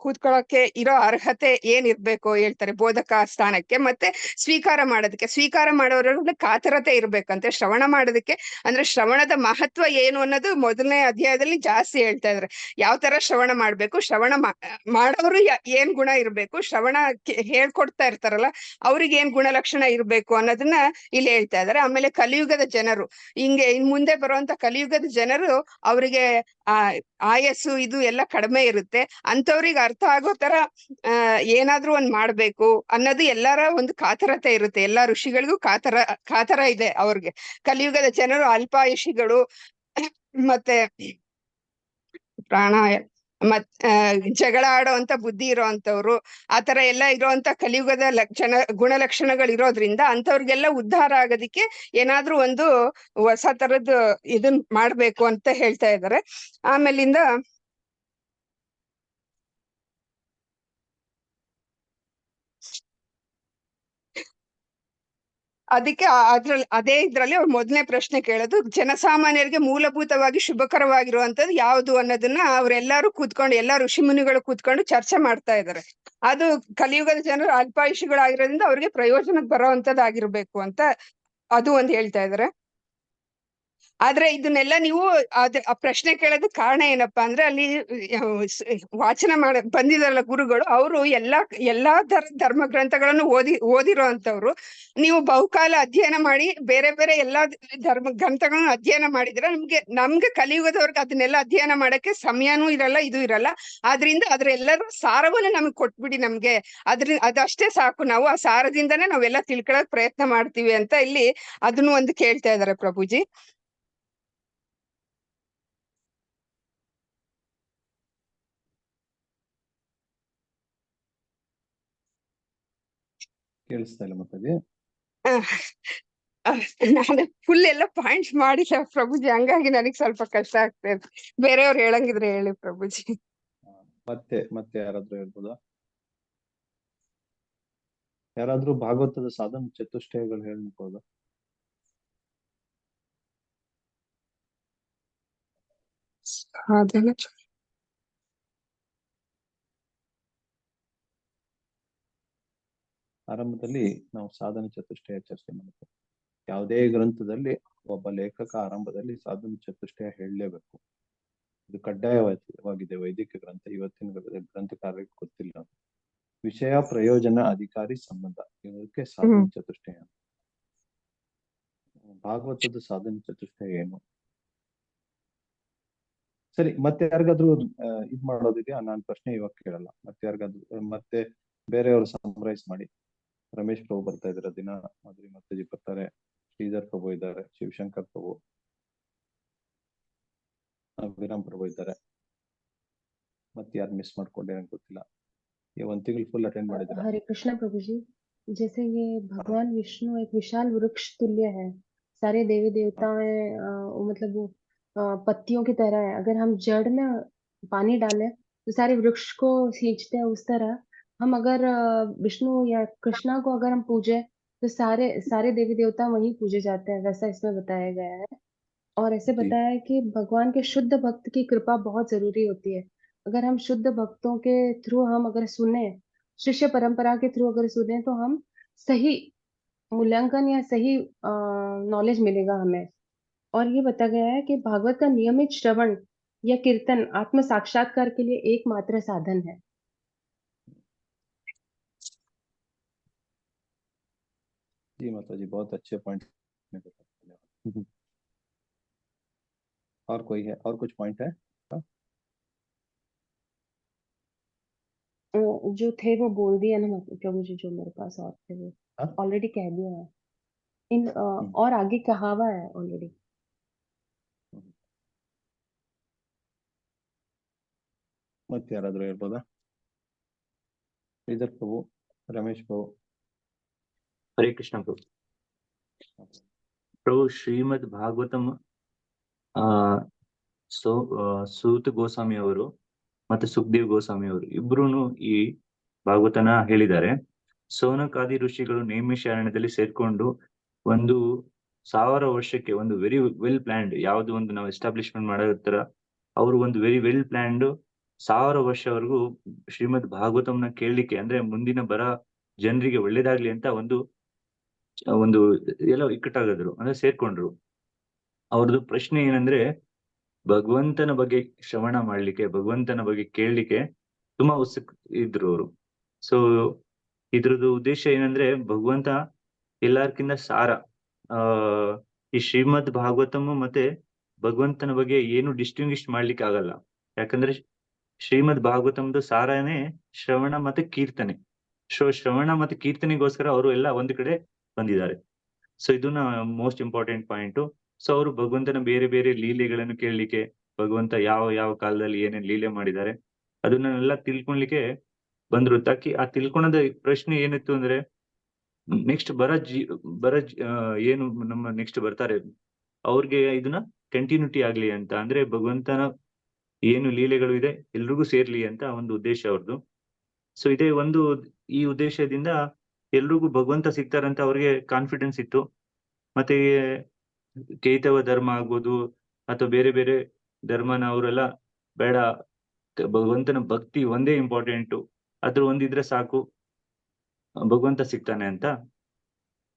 Speaker 5: ಕೂತ್ಕೊಳ್ಳೋಕೆ ಇರೋ ಅರ್ಹತೆ ಏನಿರ್ಬೇಕು ಹೇಳ್ತಾರೆ ಬೋಧಕ ಸ್ಥಾನಕ್ಕೆ. ಮತ್ತೆ ಸ್ವೀಕಾರ ಮಾಡೋದ್ರಲ್ಲಿ ಕಾತರತೆ ಇರ್ಬೇಕಂತೆ. ಶ್ರವಣ ಮಾಡೋದಕ್ಕೆ ಅಂದ್ರೆ ಶ್ರವಣದ ಮಹತ್ವ ಏನು ಅನ್ನೋದು 1ನೇ ಅಧ್ಯಾಯದಲ್ಲಿ ಜಾಸ್ತಿ ಹೇಳ್ತಾ ಇದ್ದಾರೆ. ಯಾವ ತರ ಶ್ರವಣ ಮಾಡ್ಬೇಕು, ಶ್ರವಣ ಮಾಡೋರು ಏನ್ ಗುಣ ಇರ್ಬೇಕು, ಶ್ರವಣ ಹೇಳ್ಕೊಡ್ತಾ ಇರ್ತಾರಲ್ಲ ಅವ್ರಿಗೆ ಏನ್ ಗುಣಲಕ್ಷಣ ಇರ್ಬೇಕು ಅನ್ನೋದನ್ನ ಇಲ್ಲಿ ಹೇಳ್ತಾ ಇದ್ದಾರೆ. ಆಮೇಲೆ ಕಲಿಯುಗದ ಜನರು, ಇನ್ ಮುಂದೆ ಬರುವಂತ ಕಲಿಯುಗದ ಜನರು ಅವರಿಗೆ ಆಯಸ್ಸು ಇದು ಎಲ್ಲ ಕಡಿಮೆ ಇರುತ್ತೆ. ಅಂತವ್ರಿಗೆ ಅರ್ಥ ಆಗೋ ತರ ಏನಾದ್ರೂ ಒಂದ್ ಮಾಡ್ಬೇಕು ಅನ್ನೋದು ಎಲ್ಲರ ಒಂದು ಕಾತರತೆ ಇರುತ್ತೆ. ಎಲ್ಲಾ ಋಷಿಗಳಿಗೂ ಕಾತರ ಇದೆ ಅವ್ರಿಗೆ. ಕಲಿಯುಗದ ಜನರು ಅಲ್ಪಾಯುಷಿಗಳು, ಮತ್ತೆ ಪ್ರಾಣಾಯ ಜಗಳ ಆಡೋ ಅಂತ ಬುದ್ಧಿ ಇರೋಂಥವ್ರು, ಆತರ ಎಲ್ಲ ಇರೋಂತ ಕಲಿಯುಗದ ಗುಣಲಕ್ಷಣಗಳು ಇರೋದ್ರಿಂದ ಅಂತವ್ರಿಗೆಲ್ಲ ಉದ್ಧಾರ ಆಗೋದಿಕ್ಕೆ ಏನಾದ್ರೂ ಒಂದು ಹೊಸ ತರದ್ ಇದನ್ ಮಾಡ್ಬೇಕು ಅಂತ ಹೇಳ್ತಾ ಇದ್ದಾರೆ. ಆಮೇಲಿಂದ ಅದಕ್ಕೆ ಅದೇ ಇದ್ರಲ್ಲಿ ಅವ್ರು 1ನೇ ಪ್ರಶ್ನೆ ಕೇಳೋದು ಜನಸಾಮಾನ್ಯರಿಗೆ ಮೂಲಭೂತವಾಗಿ ಶುಭಕರವಾಗಿರುವಂತದ್ದು ಯಾವುದು ಅನ್ನೋದನ್ನ ಅವರೆಲ್ಲರೂ ಕೂತ್ಕೊಂಡು, ಎಲ್ಲಾ ಋಷಿ ಮುನಿಗಳು ಕೂತ್ಕೊಂಡು ಚರ್ಚೆ ಮಾಡ್ತಾ ಇದ್ದಾರೆ. ಅದು ಕಲಿಯುಗದ ಜನರು ಅಲ್ಪಾಯುಷಿಗಳಾಗಿರೋದ್ರಿಂದ ಅವ್ರಿಗೆ ಪ್ರಯೋಜನಕ್ಕೆ ಬರೋವಂಥದ್ದಾಗಿರ್ಬೇಕು ಅಂತ ಅದು ಒಂದು ಹೇಳ್ತಾ ಇದ್ದಾರೆ. ಆದ್ರೆ ಇದನ್ನೆಲ್ಲ ನೀವು ಆ ಪ್ರಶ್ನೆ ಕೇಳೋದಕ್ಕೆ ಕಾರಣ ಏನಪ್ಪಾ ಅಂದ್ರೆ ಅಲ್ಲಿ ವಾಚನ ಬಂದಿದಾರಲ್ಲ ಗುರುಗಳು, ಅವರು ಎಲ್ಲಾ ಧರ್ಮ ಗ್ರಂಥಗಳನ್ನು ಓದಿರೋ ಅಂತವ್ರು. ನೀವು ಬಹುಕಾಲ ಅಧ್ಯಯನ ಮಾಡಿ ಬೇರೆ ಬೇರೆ ಎಲ್ಲಾ ಧರ್ಮ ಗ್ರಂಥಗಳನ್ನು ಅಧ್ಯಯನ ಮಾಡಿದ್ರೆ ನಮ್ಗೆ ಕಲಿಯುಗದವರೆಗೆ ಅದನ್ನೆಲ್ಲ ಅಧ್ಯಯನ ಮಾಡಕ್ಕೆ ಸಮಯನೂ ಇರಲ್ಲ, ಇದು ಇರಲ್ಲ. ಆದ್ರಿಂದ ಎಲ್ಲರೂ ಸಾರವನ್ನು ನಮ್ಗೆ ಕೊಟ್ಬಿಡಿ, ನಮ್ಗೆ ಅದಷ್ಟೇ ಸಾಕು, ನಾವು ಆ ಸಾರದಿಂದನೇ ನಾವೆಲ್ಲ ತಿಳ್ಕೊಳಕ್ ಪ್ರಯತ್ನ ಮಾಡ್ತೀವಿ ಅಂತ ಇಲ್ಲಿ ಅದನ್ನು ಒಂದು ಕೇಳ್ತಾ ಇದಾರೆ ಪ್ರಭುಜಿ.
Speaker 1: ಕೇಳಿಸ್ತಾ ಇಲ್ಲ ಮಾತಾಜಿ?
Speaker 5: ನಾನು ಫುಲ್ ಎಲ್ಲ ಪಾಯಿಂಟ್ಸ್ ಮಾಡಿಲ್ಲ ಪ್ರಭುಜಿ, ಹಂಗಾಗಿ ನನಗ್ ಸ್ವಲ್ಪ ಕಷ್ಟ ಆಗ್ತದೆ. ಬೇರೆಯವ್ರು ಹೇಳಂಗಿದ್ರೆ ಹೇಳಿ ಪ್ರಭುಜಿ.
Speaker 1: ಮತ್ತೆ ಯಾರಾದ್ರೂ ಹೇಳ್ಬೋದಾ? ಯಾರಾದ್ರೂ ಭಾಗವತದ ಸಾಧನ ಚತುಷ್ಟಯಗಳು ಹೇಳ್ಬೋದಾ?
Speaker 5: ಸಾಧನ
Speaker 1: ಆರಂಭದಲ್ಲಿ ನಾವು ಸಾಧನ ಚತುಷ್ಟಯ ಚರ್ಚೆ ಮಾಡ್ತೇವೆ. ಯಾವುದೇ ಗ್ರಂಥದಲ್ಲಿ ಒಬ್ಬ ಲೇಖಕ ಆರಂಭದಲ್ಲಿ ಸಾಧನ ಚತುಷ್ಟಯ ಹೇಳಲೇಬೇಕು. ಇದು ಕಡ್ಡಾಯವಾಗಿದೆ ವೈದಿಕ ಗ್ರಂಥ. ಇವತ್ತಿನ ಗ್ರಂಥಕಾರರಿಗೆ ಗೊತ್ತಿಲ್ಲ. ವಿಷಯ, ಪ್ರಯೋಜನ, ಅಧಿಕಾರಿ, ಸಂಬಂಧ, ಇವಕ್ಕೆ ಸಾಧನ ಚತುಷ್ಟಯ. ಭಾಗವತದ ಸಾಧನ ಚತುಷ್ಟಯ ಏನು? ಸರಿ, ಮತ್ತೆ ಯಾರಿಗಾದ್ರೂ ಇದ್ ಮಾಡೋದಿದೆಯಾ? ನಾನು ಪ್ರಶ್ನೆ ಇವಾಗ ಕೇಳಲ್ಲ. ಮತ್ತೆ ಯಾರಿಗಾದ್ರೂ ಮತ್ತೆ ಬೇರೆಯವರು ಸಮರೈಸ್ ಮಾಡಿ. ರಮೇಶ್ ಪ್ರಭು ಬರ್ತಾ ಇದಾರೆ, ದಿನ ಮಾಧುರಿ ಮಾತಾಜಿ ಬರ್ತಾರೆ, ಶ್ರೀಧರ್ ಪ್ರಭು ಇದ್ದಾರೆ, ಶಿವಶಂಕರ್ ಪ್ರಭು, ವಿರಾಮ್ ಪ್ರಭು ಇದ್ದಾರೆ. ಮತ್ತೆ ಯಾರು ಮಿಸ್ ಮಾಡ್ಕೊಂಡೆ ಅಂತ ಗೊತ್ತಿಲ್ಲ. ये 1 ತಿಂಗಳು ಫುಲ್ ಅಟೆಂಡ್ ಮಾಡಿದ್ದಾರೆ.
Speaker 6: हरे कृष्णा प्रभु जी, जैसे ये भगवान विष्णु एक विशाल वृक्ष तुल्य है, सारे देवी देवताएं मतलब वो पत्तियों की तरह है। अगर हम जड़ में पानी डालें तो सारे वृक्ष को सींचते हैं, उस तरह हम अगर विष्णु या कृष्णा को अगर हम पूजे तो सारे देवी देवता वहीं पूजे जाते हैं, वैसा इसमें बताया गया है। और ऐसे बताया है कि भगवान के शुद्ध भक्त की कृपा बहुत जरूरी होती है। अगर हम शुद्ध भक्तों के थ्रू हम अगर सुने, शिष्य परंपरा के थ्रू अगर सुने, तो हम सही मूल्यांकन या सही नॉलेज मिलेगा हमें। और ये बताया गया है कि भागवत का नियमित श्रवण या कीर्तन आत्म साक्षात्कार के लिए एकमात्र साधन है।
Speaker 1: जी माताजी, बहुत अच्छे पॉइंट। और कोई है? और कुछ पॉइंट है?
Speaker 6: जो थे वो बोल दिया ना प्रभु जी, जो मेरे पास और थे वो ऑलरेडी कह दिया है। इन और आगे कहा हुआ है ऑलरेडी।
Speaker 1: ಮತ್ತೆ ಯಾರಾದ್ರೂ ಹೇಳ್ಬೋದಾ? ಶ್ರೀಧರ್ ಪ್ರಭು, ರಮೇಶ್ ಪ್ರಭು.
Speaker 7: ಹರೇ ಕೃಷ್ಣ ಪ್ರಭು. ಪ್ರಭು, ಶ್ರೀಮದ್ ಭಾಗವತಂ ಸೂತ ಗೋಸ್ವಾಮಿ ಅವರು ಮತ್ತೆ ಸುಖದೇವ್ ಗೋಸ್ವಾಮಿ ಅವರು ಇಬ್ರು ಈ ಭಾಗವತನ ಹೇಳಿದ್ದಾರೆ. ಸೌನಕಾದಿ ಋಷಿಗಳು ನೇಮಿಷಾರಣ್ಯದಲ್ಲಿ ಸೇರ್ಕೊಂಡು 1000 ವರ್ಷಕ್ಕೆ ಒಂದು ವೆರಿ ವೆಲ್ ಪ್ಲಾನ್ಡ್, ಯಾವ್ದು ಒಂದು ನಾವು ಎಸ್ಟಾಬ್ಲಿಷ್ಮೆಂಟ್ ಮಾಡೋ ತರ ಅವರು ಒಂದು ವೆರಿ ವೆಲ್ ಪ್ಲಾನ್ಡ್ 1000 ವರ್ಷವರೆಗೂ ಶ್ರೀಮದ್ ಭಾಗವತಂನ ಕೇಳಲಿಕ್ಕೆ, ಅಂದ್ರೆ ಮುಂದಿನ ಬರ ಜನರಿಗೆ ಒಳ್ಳೇದಾಗ್ಲಿ ಅಂತ ಒಂದು ಎಲ್ಲ ಇಕ್ಕಟ್ಟಾಗಿದ್ರು, ಅಂದ್ರೆ ಸೇರ್ಕೊಂಡ್ರು. ಅವ್ರದ್ದು ಪ್ರಶ್ನೆ ಏನಂದ್ರೆ, ಭಗವಂತನ ಬಗ್ಗೆ ಶ್ರವಣ ಮಾಡ್ಲಿಕ್ಕೆ, ಭಗವಂತನ ಬಗ್ಗೆ ಕೇಳಲಿಕ್ಕೆ ತುಂಬಾ ಉತ್ಸುಕ ಇದ್ರು ಅವರು. ಸೊ ಇದ್ರದ್ದು ಉದ್ದೇಶ ಏನಂದ್ರೆ, ಭಗವಂತ ಎಲ್ಲಾರ್ಕಿಂತ ಸಾರ. ಈ ಶ್ರೀಮದ್ ಭಾಗವತಮ್ ಮತ್ತೆ ಭಗವಂತನ ಬಗ್ಗೆ ಏನು ಡಿಸ್ಟಿಂಗ್ವಿಶ್ ಮಾಡ್ಲಿಕ್ಕೆ ಆಗಲ್ಲ. ಯಾಕಂದ್ರೆ ಶ್ರೀಮದ್ ಭಾಗವತಮ್ದು ಸಾರನೇ ಶ್ರವಣ ಮತ್ತೆ ಕೀರ್ತನೆ. ಶ್ರವಣ ಮತ್ತೆ ಕೀರ್ತನೆಗೋಸ್ಕರ ಅವರು ಎಲ್ಲ ಒಂದು ಕಡೆ ಬಂದಿದ್ದಾರೆ. ಸೊ ಇದನ್ನ ಮೋಸ್ಟ್ ಇಂಪಾರ್ಟೆಂಟ್ ಪಾಯಿಂಟ್. ಸೊ ಅವರು ಭಗವಂತನ ಬೇರೆ ಬೇರೆ ಲೀಲೆಗಳನ್ನು ಕೇಳಲಿಕ್ಕೆ, ಭಗವಂತ ಯಾವ ಕಾಲದಲ್ಲಿ ಏನೇನ್ ಲೀಲೆ ಮಾಡಿದ್ದಾರೆ ಅದನ್ನೆಲ್ಲ ತಿಳ್ಕೊಳ್ಲಿಕ್ಕೆ ಬಂದ್ರು. ತಾಕಿ ಆ ತಿಳ್ಕೊಳದ ಪ್ರಶ್ನೆ ಏನಿತ್ತು ಅಂದ್ರೆ, ನೆಕ್ಸ್ಟ್ ಏನು ನಮ್ಮ ನೆಕ್ಸ್ಟ್ ಬರ್ತಾರೆ ಅವ್ರಿಗೆ ಇದನ್ನ ಕಂಟಿನ್ಯೂಟಿ ಆಗ್ಲಿ ಅಂತ, ಅಂದ್ರೆ ಭಗವಂತನ ಏನು ಲೀಲೆಗಳು ಇದೆ ಎಲ್ರಿಗೂ ಸೇರ್ಲಿ ಅಂತ ಒಂದು ಉದ್ದೇಶ ಅವ್ರದ್ದು. ಸೊ ಇದೇ ಈ ಉದ್ದೇಶದಿಂದ ಎಲ್ರಿಗೂ ಭಗವಂತ ಸಿಗ್ತಾರಂತ ಅವ್ರಿಗೆ ಕಾನ್ಫಿಡೆನ್ಸ್ ಇತ್ತು. ಮತ್ತೆ ಕೈತವ ಧರ್ಮ ಆಗ್ಬೋದು ಅಥವಾ ಬೇರೆ ಬೇರೆ ಧರ್ಮನ ಅವರೆಲ್ಲ ಬೇಡ, ಭಗವಂತನ ಭಕ್ತಿ ಒಂದೇ ಇಂಪಾರ್ಟೆಂಟು, ಅದ್ರ ಒಂದಿದ್ರೆ ಸಾಕು ಭಗವಂತ ಸಿಗ್ತಾನೆ ಅಂತ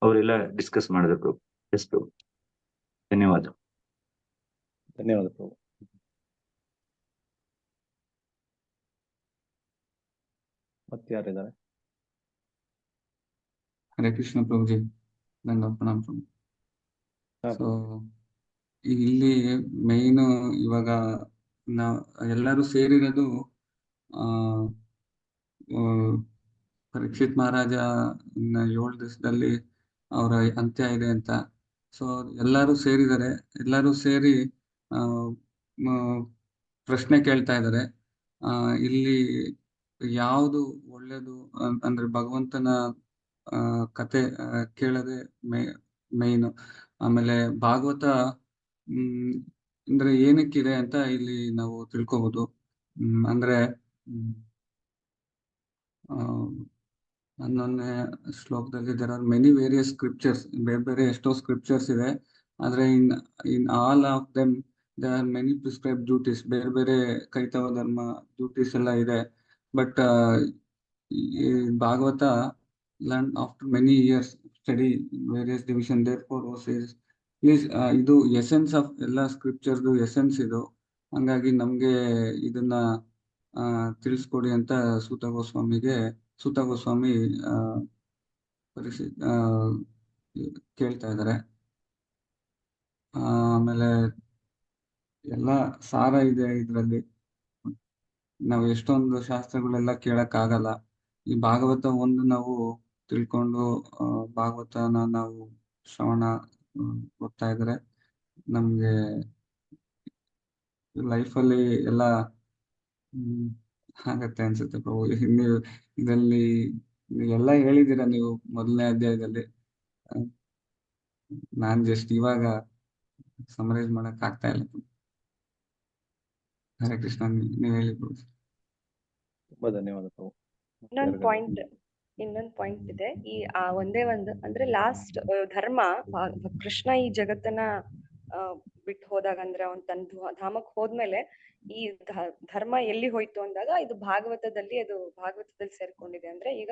Speaker 7: ಅವರೆಲ್ಲ ಡಿಸ್ಕಸ್ ಮಾಡಿದ್ರು. ಎಸ್ ಪ್ರಭು, ಧನ್ಯವಾದ.
Speaker 1: ಧನ್ಯವಾದ ಪ್ರಭು. ಮತ್ತೆ ಯಾರಿದ್ದಾರೆ?
Speaker 8: ಹರೇ ಕೃಷ್ಣ ಪ್ರಭುಜಿ, ದಂಡ ಪ್ರಣಾಮ ಪ್ರಭು.
Speaker 1: ಹಾ,
Speaker 8: ಸೊ ಇಲ್ಲಿ ಮೈನ್ ಇವಾಗ ನಾವ್ ಎಲ್ಲರೂ ಸೇರಿರೋದು ಆ ಆ, ಪರೀಕ್ಷಿತ್ ಮಹಾರಾಜ 7 ದಿವಸದಲ್ಲಿ ಅವರ ಅಂತ್ಯ ಇದೆ ಅಂತ. ಸೊ ಎಲ್ಲರೂ ಸೇರಿದ್ದಾರೆ, ಎಲ್ಲರೂ ಸೇರಿ ಆ ಮ- ಪ್ರಶ್ನೆ ಕೇಳ್ತಾ ಇದ್ದಾರೆ. ಇಲ್ಲಿ ಯಾವುದು ಒಳ್ಳೇದು ಅಂದ್ರೆ ಭಗವಂತನ ಕತೆ ಕೇಳದೆ ಮೈನ್. ಆಮೇಲೆ ಭಾಗವತ ಅಂದ್ರೆ ಏನಕ್ಕಿದೆ ಅಂತ ಇಲ್ಲಿ ನಾವು ತಿಳ್ಕೊಬಹುದು. ಅಂದ್ರೆ ಹನ್ನೊಂದನೇ ಶ್ಲೋಕದಲ್ಲಿ there are many various scriptures, ಬೇರೆ ಬೇರೆ ಎಷ್ಟೋ ಸ್ಕ್ರಿಪ್ಚರ್ಸ್ ಇದೆ. ಆದ್ರೆ in all of them they are many prescribe duties, ಬೇರೆ ಬೇರೆ ಕೈತವ ಧರ್ಮ ಡ್ಯೂಟೀಸ್ ಎಲ್ಲ ಇದೆ. ಬಟ್ ಈ Bhagavata learned after many years study various division, therefore says ಇದು ಎಸೆನ್ಸ್ ಆಫ್ ಎಲ್ಲ ಸ್ಕ್ರಿಪ್ಚರ್ದು ಎಸೆನ್ಸ್ ಇದು. ಹಂಗಾಗಿ ನಮ್ಗೆ ಇದನ್ನ ತಿಳಿಸ್ಕೊಡಿ ಅಂತ ಸೂತ ಗೋಸ್ವಾಮಿ ಕೇಳ್ತಾ ಇದ್ದಾರೆ. ಆಮೇಲೆ ಎಲ್ಲ ಸಾರ ಇದೆ ಇದ್ರಲ್ಲಿ. ನಾವು ಎಷ್ಟೊಂದು ಶಾಸ್ತ್ರಗಳೆಲ್ಲ ಕೇಳಕ್ ಆಗಲ್ಲ. ಈ ಭಾಗವತ ಒಂದು ನಾವು ತಿಳ್ಕೊಂಡು ಭಾಗವತನ ನಾವು ಶ್ರವಣ ಓದ್ತಾ ಇದ್ರೆ ನಮ್ಗೆ ಲೈಫಲ್ಲಿ ಎಲ್ಲ ಆಗತ್ತೆ ಅನ್ಸುತ್ತೆ ಪ್ರಭು. ನೀವು ಇದರಲ್ಲಿ ಎಲ್ಲ ಹೇಳಿದ್ದೀರಾ ನೀವು ಮೊದಲನೇ ಅಧ್ಯಾಯದಲ್ಲಿ. ನಾನ್ ಜಸ್ಟ್ ಇವಾಗ ಸಮರೈಸ್ ಮಾಡಕ್ ಆಗ್ತಾ ಇಲ್ಲ. ಹರೇ ಕೃಷ್ಣ, ನೀವ್ ಹೇಳಿ ಪ್ರಭು.
Speaker 1: ತುಂಬಾ ಧನ್ಯವಾದ ಪ್ರಭು.
Speaker 2: ಇನ್ನೊಂದು ಪಾಯಿಂಟ್ ಇದೆ. ಈ ಒಂದೇ ಒಂದು ಅಂದ್ರೆ ಲಾಸ್ಟ್ ಧರ್ಮ ಕೃಷ್ಣ ಈ ಜಗತ್ತನ್ನ ಬಿಟ್ಟು ಹೋದಾಗ, ಅಂದ್ರೆ ಅವನ್ ತನ್ನ ಧಾಮಕ್ ಹೋದ್ಮೇಲೆ ಈ ಧರ್ಮ ಎಲ್ಲಿ ಹೋಯ್ತು ಅಂದಾಗ ಇದು ಭಾಗವತದಲ್ಲಿ ಸೇರ್ಕೊಂಡಿದೆ. ಅಂದ್ರೆ ಈಗ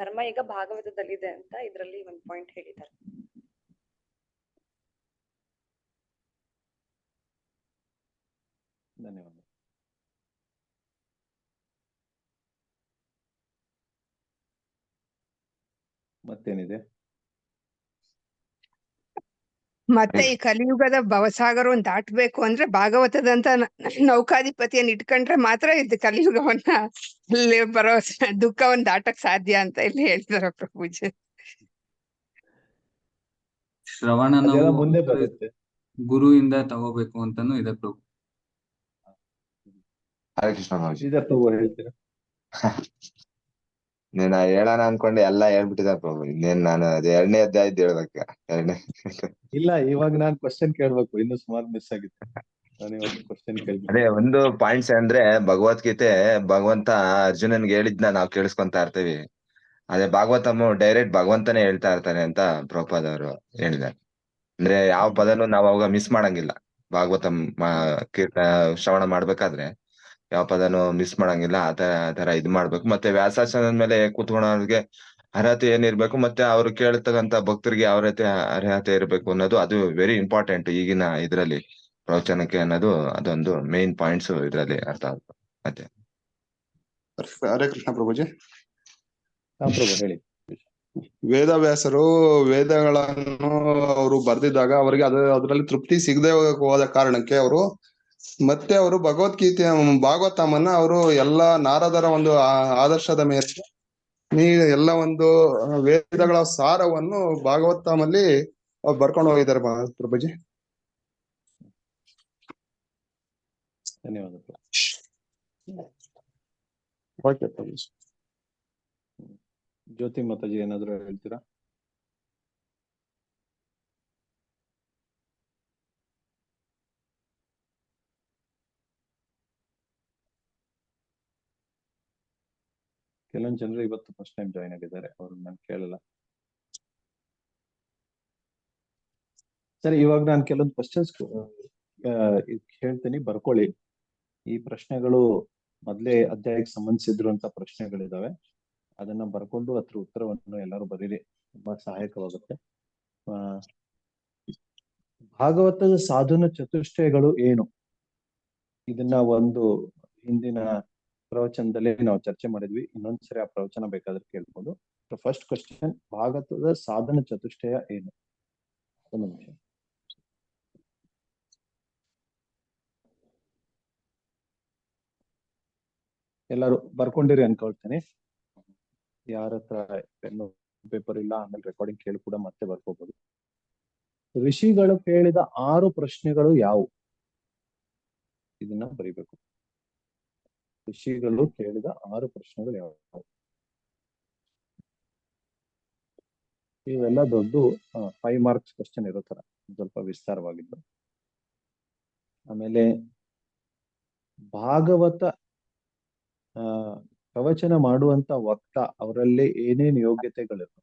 Speaker 2: ಧರ್ಮ ಈಗ ಭಾಗವತದಲ್ಲಿದೆ ಅಂತ ಇದ್ರಲ್ಲಿ ಒಂದು ಪಾಯಿಂಟ್ ಹೇಳಿದ್ದಾರೆ.
Speaker 1: ಧನ್ಯವಾದ. ಮತ್ತೇನಿದೆ?
Speaker 5: ಮತ್ತೆ ಈ ಕಲಿಯುಗದ ಭವಸಾಗರವನ್ನು ದಾಟಬೇಕು ಅಂದ್ರೆ ಭಾಗವತದಂತ ನೌಕಾಧಿಪತಿಯನ್ನು ಇಟ್ಕೊಂಡ್ರೆ ಮಾತ್ರ ಇದು ಕಲಿಯುಗವನ್ನ ಅಲ್ಲಿ ಬರೋ ದುಃಖವನ್ನ ದಾಟಕ್ ಸಾಧ್ಯ ಅಂತ ಇಲ್ಲಿ ಹೇಳ್ತಾರೆ ಪ್ರಭುಜಿ.
Speaker 8: ಶ್ರವಣ
Speaker 1: ಅದೆಲ್ಲ
Speaker 8: ನಾವು
Speaker 1: ಮುಂದೆ ಬರುತ್ತೆ.
Speaker 8: ಗುರುವಿಂದ ತಗೋಬೇಕು ಅಂತಾನು ಇದೆ ಪ್ರಭು.
Speaker 9: ಹರೇ ಕೃಷ್ಣ ಪ್ರಭುಜಿ.
Speaker 1: ಶ್ರೀಧರ್ ಪ್ರಭು ಹೇಳ್ತೀರಾ?
Speaker 9: ನೀನ್ ಹೇಳೋಣ ಅನ್ಕೊಂಡೆ ಎಲ್ಲ ಹೇಳ್ಬಿಟ್ಟಿದ ಪ್ರಭು. ಇನ್ನೇನ್ ನಾನು ಅದು 2ನೇ ಅಧ್ಯಾಯದ್ದು ಹೇಳ್ಬೇಕ. 2ನೇ
Speaker 1: ಇಲ್ಲ, ಇವಾಗ ನಾನ್ ಕ್ವಶನ್ ಕೇಳ್ಬೇಕು. ಇನ್ನು ಸುಮಾರು ಮಿಸ್ ಆಗಿತ್ತು. ನಾನು ಇವತ್ತು ಕ್ವಶನ್ ಕೇಳ್ಬೇಕು.
Speaker 9: ಅದೇ ಒಂದು ಪಾಯಿಂಟ್ಸ್ ಅಂದ್ರೆ ಭಗವದ್ಗೀತೆ ಭಗವಂತ ಅರ್ಜುನನ್ಗೆ ಹೇಳಿದ್ನ ನಾವ್ ಕೇಳಿಸ್ಕೊಂತಾ ಇರ್ತೀವಿ. ಅದೇ ಭಾಗವತಮ್ಮ ಡೈರೆಕ್ಟ್ ಭಗವಂತನೇ ಹೇಳ್ತಾ ಇರ್ತಾನೆ ಅಂತ ಪ್ರಭುಪಾದ್ ಅವರು ಹೇಳಿದ್ದಾರೆ. ಅಂದ್ರೆ ಯಾವ ಪದನು ನಾವ್ ಅವಾಗ ಮಿಸ್ ಮಾಡಂಗಿಲ್ಲ. ಭಾಗವತಂ ಶ್ರವಣ ಮಾಡ್ಬೇಕಾದ್ರೆ ಯಾವ ಪದನು ಮಿಸ್ ಮಾಡಂಗಿಲ್ಲ. ಆ ತರ ಇದ್ ಮಾಡ್ಬೇಕು. ಮತ್ತೆ ವ್ಯಾಸಾಸನದ ಮೇಲೆ ಕೂತ್ಕೊಳ್ಳೋರ್ಗೆ ಅರ್ಹತೆ ಏನಿರ್ಬೇಕು, ಮತ್ತೆ ಅವ್ರು ಕೇಳ್ತಕ್ಕಂತ ಭಕ್ತರಿಗೆ ಯಾವ ರೀತಿ ಅರ್ಹತೆ ಇರ್ಬೇಕು ಅನ್ನೋದು ಅದು ವೆರಿ ಇಂಪಾರ್ಟೆಂಟ್ ಈಗಿನ ಇದ್ರಲ್ಲಿ ಪ್ರವಚನಕ್ಕೆ ಅನ್ನೋದು. ಅದೊಂದು ಮೇನ್ ಪಾಯಿಂಟ್ಸ್ ಇದ್ರಲ್ಲಿ ಅರ್ಥ ಆಗುತ್ತೆ. ಮತ್ತೆ
Speaker 10: ಹರೇ ಕೃಷ್ಣ ಪ್ರಭುಜಿ.
Speaker 1: ಪ್ರಭು ಹೇಳಿ.
Speaker 10: ವೇದವ್ಯಾಸರು ವೇದಗಳನ್ನು ಅವರು ಬರ್ದಿದ್ದಾಗ ಅವರಿಗೆ ಅದರಲ್ಲಿ ತೃಪ್ತಿ ಸಿಗದೆ ಹೋದ ಕಾರಣಕ್ಕೆ ಮತ್ತೆ ಅವರು ಭಾಗವತಮನ್ನ ಅವರು ಎಲ್ಲ ನಾರದರ ಒಂದು ಆದರ್ಶದ ಮೇಲೆ ಎಲ್ಲ ಒಂದು ವೇದಗಳ ಸಾರವನ್ನು ಭಾಗವತಮಲ್ಲಿ ಅವ್ರು ಬರ್ಕೊಂಡು ಹೋಗಿದ್ದಾರೆ ಪ್ರಭುಜಿ.
Speaker 1: ಧನ್ಯವಾದ.
Speaker 10: ಓಕೆ ಪ್ರಭುಜಿ.
Speaker 1: ಜ್ಯೋತಿ ಮಾತಾಜಿ ಏನಾದ್ರು ಹೇಳ್ತೀರಾ? ಕೆಲವೊಂದು ಜನರು ಇವತ್ತು ಫಸ್ಟ್ ಟೈಮ್ ಜಾಯ್ನ್ ಆಗಿದ್ದಾರೆ, ಅವ್ರನ್ನ ನಾನು ಕೇಳಲ್ಲ. ಸರಿ, ಇವಾಗ ನಾನು ಕೆಲವೊಂದು ಕ್ವಶನ್ಸ್ ಹೇಳ್ತೀನಿ, ಬರ್ಕೊಳ್ಳಿ. ಈ ಪ್ರಶ್ನೆಗಳು ಮೊದಲೇ ಅಧ್ಯಾಯಕ್ಕೆ ಸಂಬಂಧಿಸಿದ್ರು ಪ್ರಶ್ನೆಗಳಿದಾವೆ. ಅದನ್ನ ಬರ್ಕೊಂಡು ಅದ್ರ ಉತ್ತರವನ್ನು ಎಲ್ಲರೂ ಬರೀರಿ, ತುಂಬಾ ಸಹಾಯಕವಾಗುತ್ತೆ. ಭಾಗವತದ ಸಾಧನ ಚತುಷ್ಟಯಗಳು ಏನು? ಇದನ್ನ ಒಂದು ಹಿಂದಿನ ಪ್ರವಚನದಲ್ಲಿ ನಾವು ಚರ್ಚೆ ಮಾಡಿದ್ವಿ. ಇನ್ನೊಂದ್ಸರಿ ಆ ಪ್ರವಚನ ಬೇಕಾದ್ರೆ ಕೇಳ್ಬೋದು. ಫಸ್ಟ್ ಕ್ವಶನ್, ಭಾಗವತದ ಸಾಧನ ಚತುಷ್ಟಯ ಏನು? ಒಂದು ನಿಮಿಷ. ಎಲ್ಲರೂ ಬರ್ಕೊಂಡಿರಿ ಅನ್ಕೊಳ್ತೇನೆ. ಯಾರ ಹತ್ರ ಪೆನ್ನು ಪೇಪರ್ ಇಲ್ಲ, ಆಮೇಲೆ ರೆಕಾರ್ಡಿಂಗ್ ಕೇಳಿ ಕೂಡ ಮತ್ತೆ ಬರ್ಕೋಬಹುದು. ಋಷಿಗಳು ಕೇಳಿದ 6 ಪ್ರಶ್ನೆಗಳು ಯಾವುವು? ಇದನ್ನ ಬರೀಬೇಕು. ಋಷಿಗಳು ಕೇಳಿದ 6 ಪ್ರಶ್ನೆಗಳು ಯಾವುವು? ಇವೆಲ್ಲ ದೊಡ್ಡ 5 ಮಾರ್ಕ್ಸ್ ಕ್ವಶನ್ ಇರೋ ತರ ಸ್ವಲ್ಪ ವಿಸ್ತಾರವಾಗಿದ್ದು. ಆಮೇಲೆ ಭಾಗವತ ಪ್ರವಚನ ಮಾಡುವಂತ ವಕ್ತ ಅವರಲ್ಲಿ ಏನೇನು ಯೋಗ್ಯತೆಗಳಿವೆ?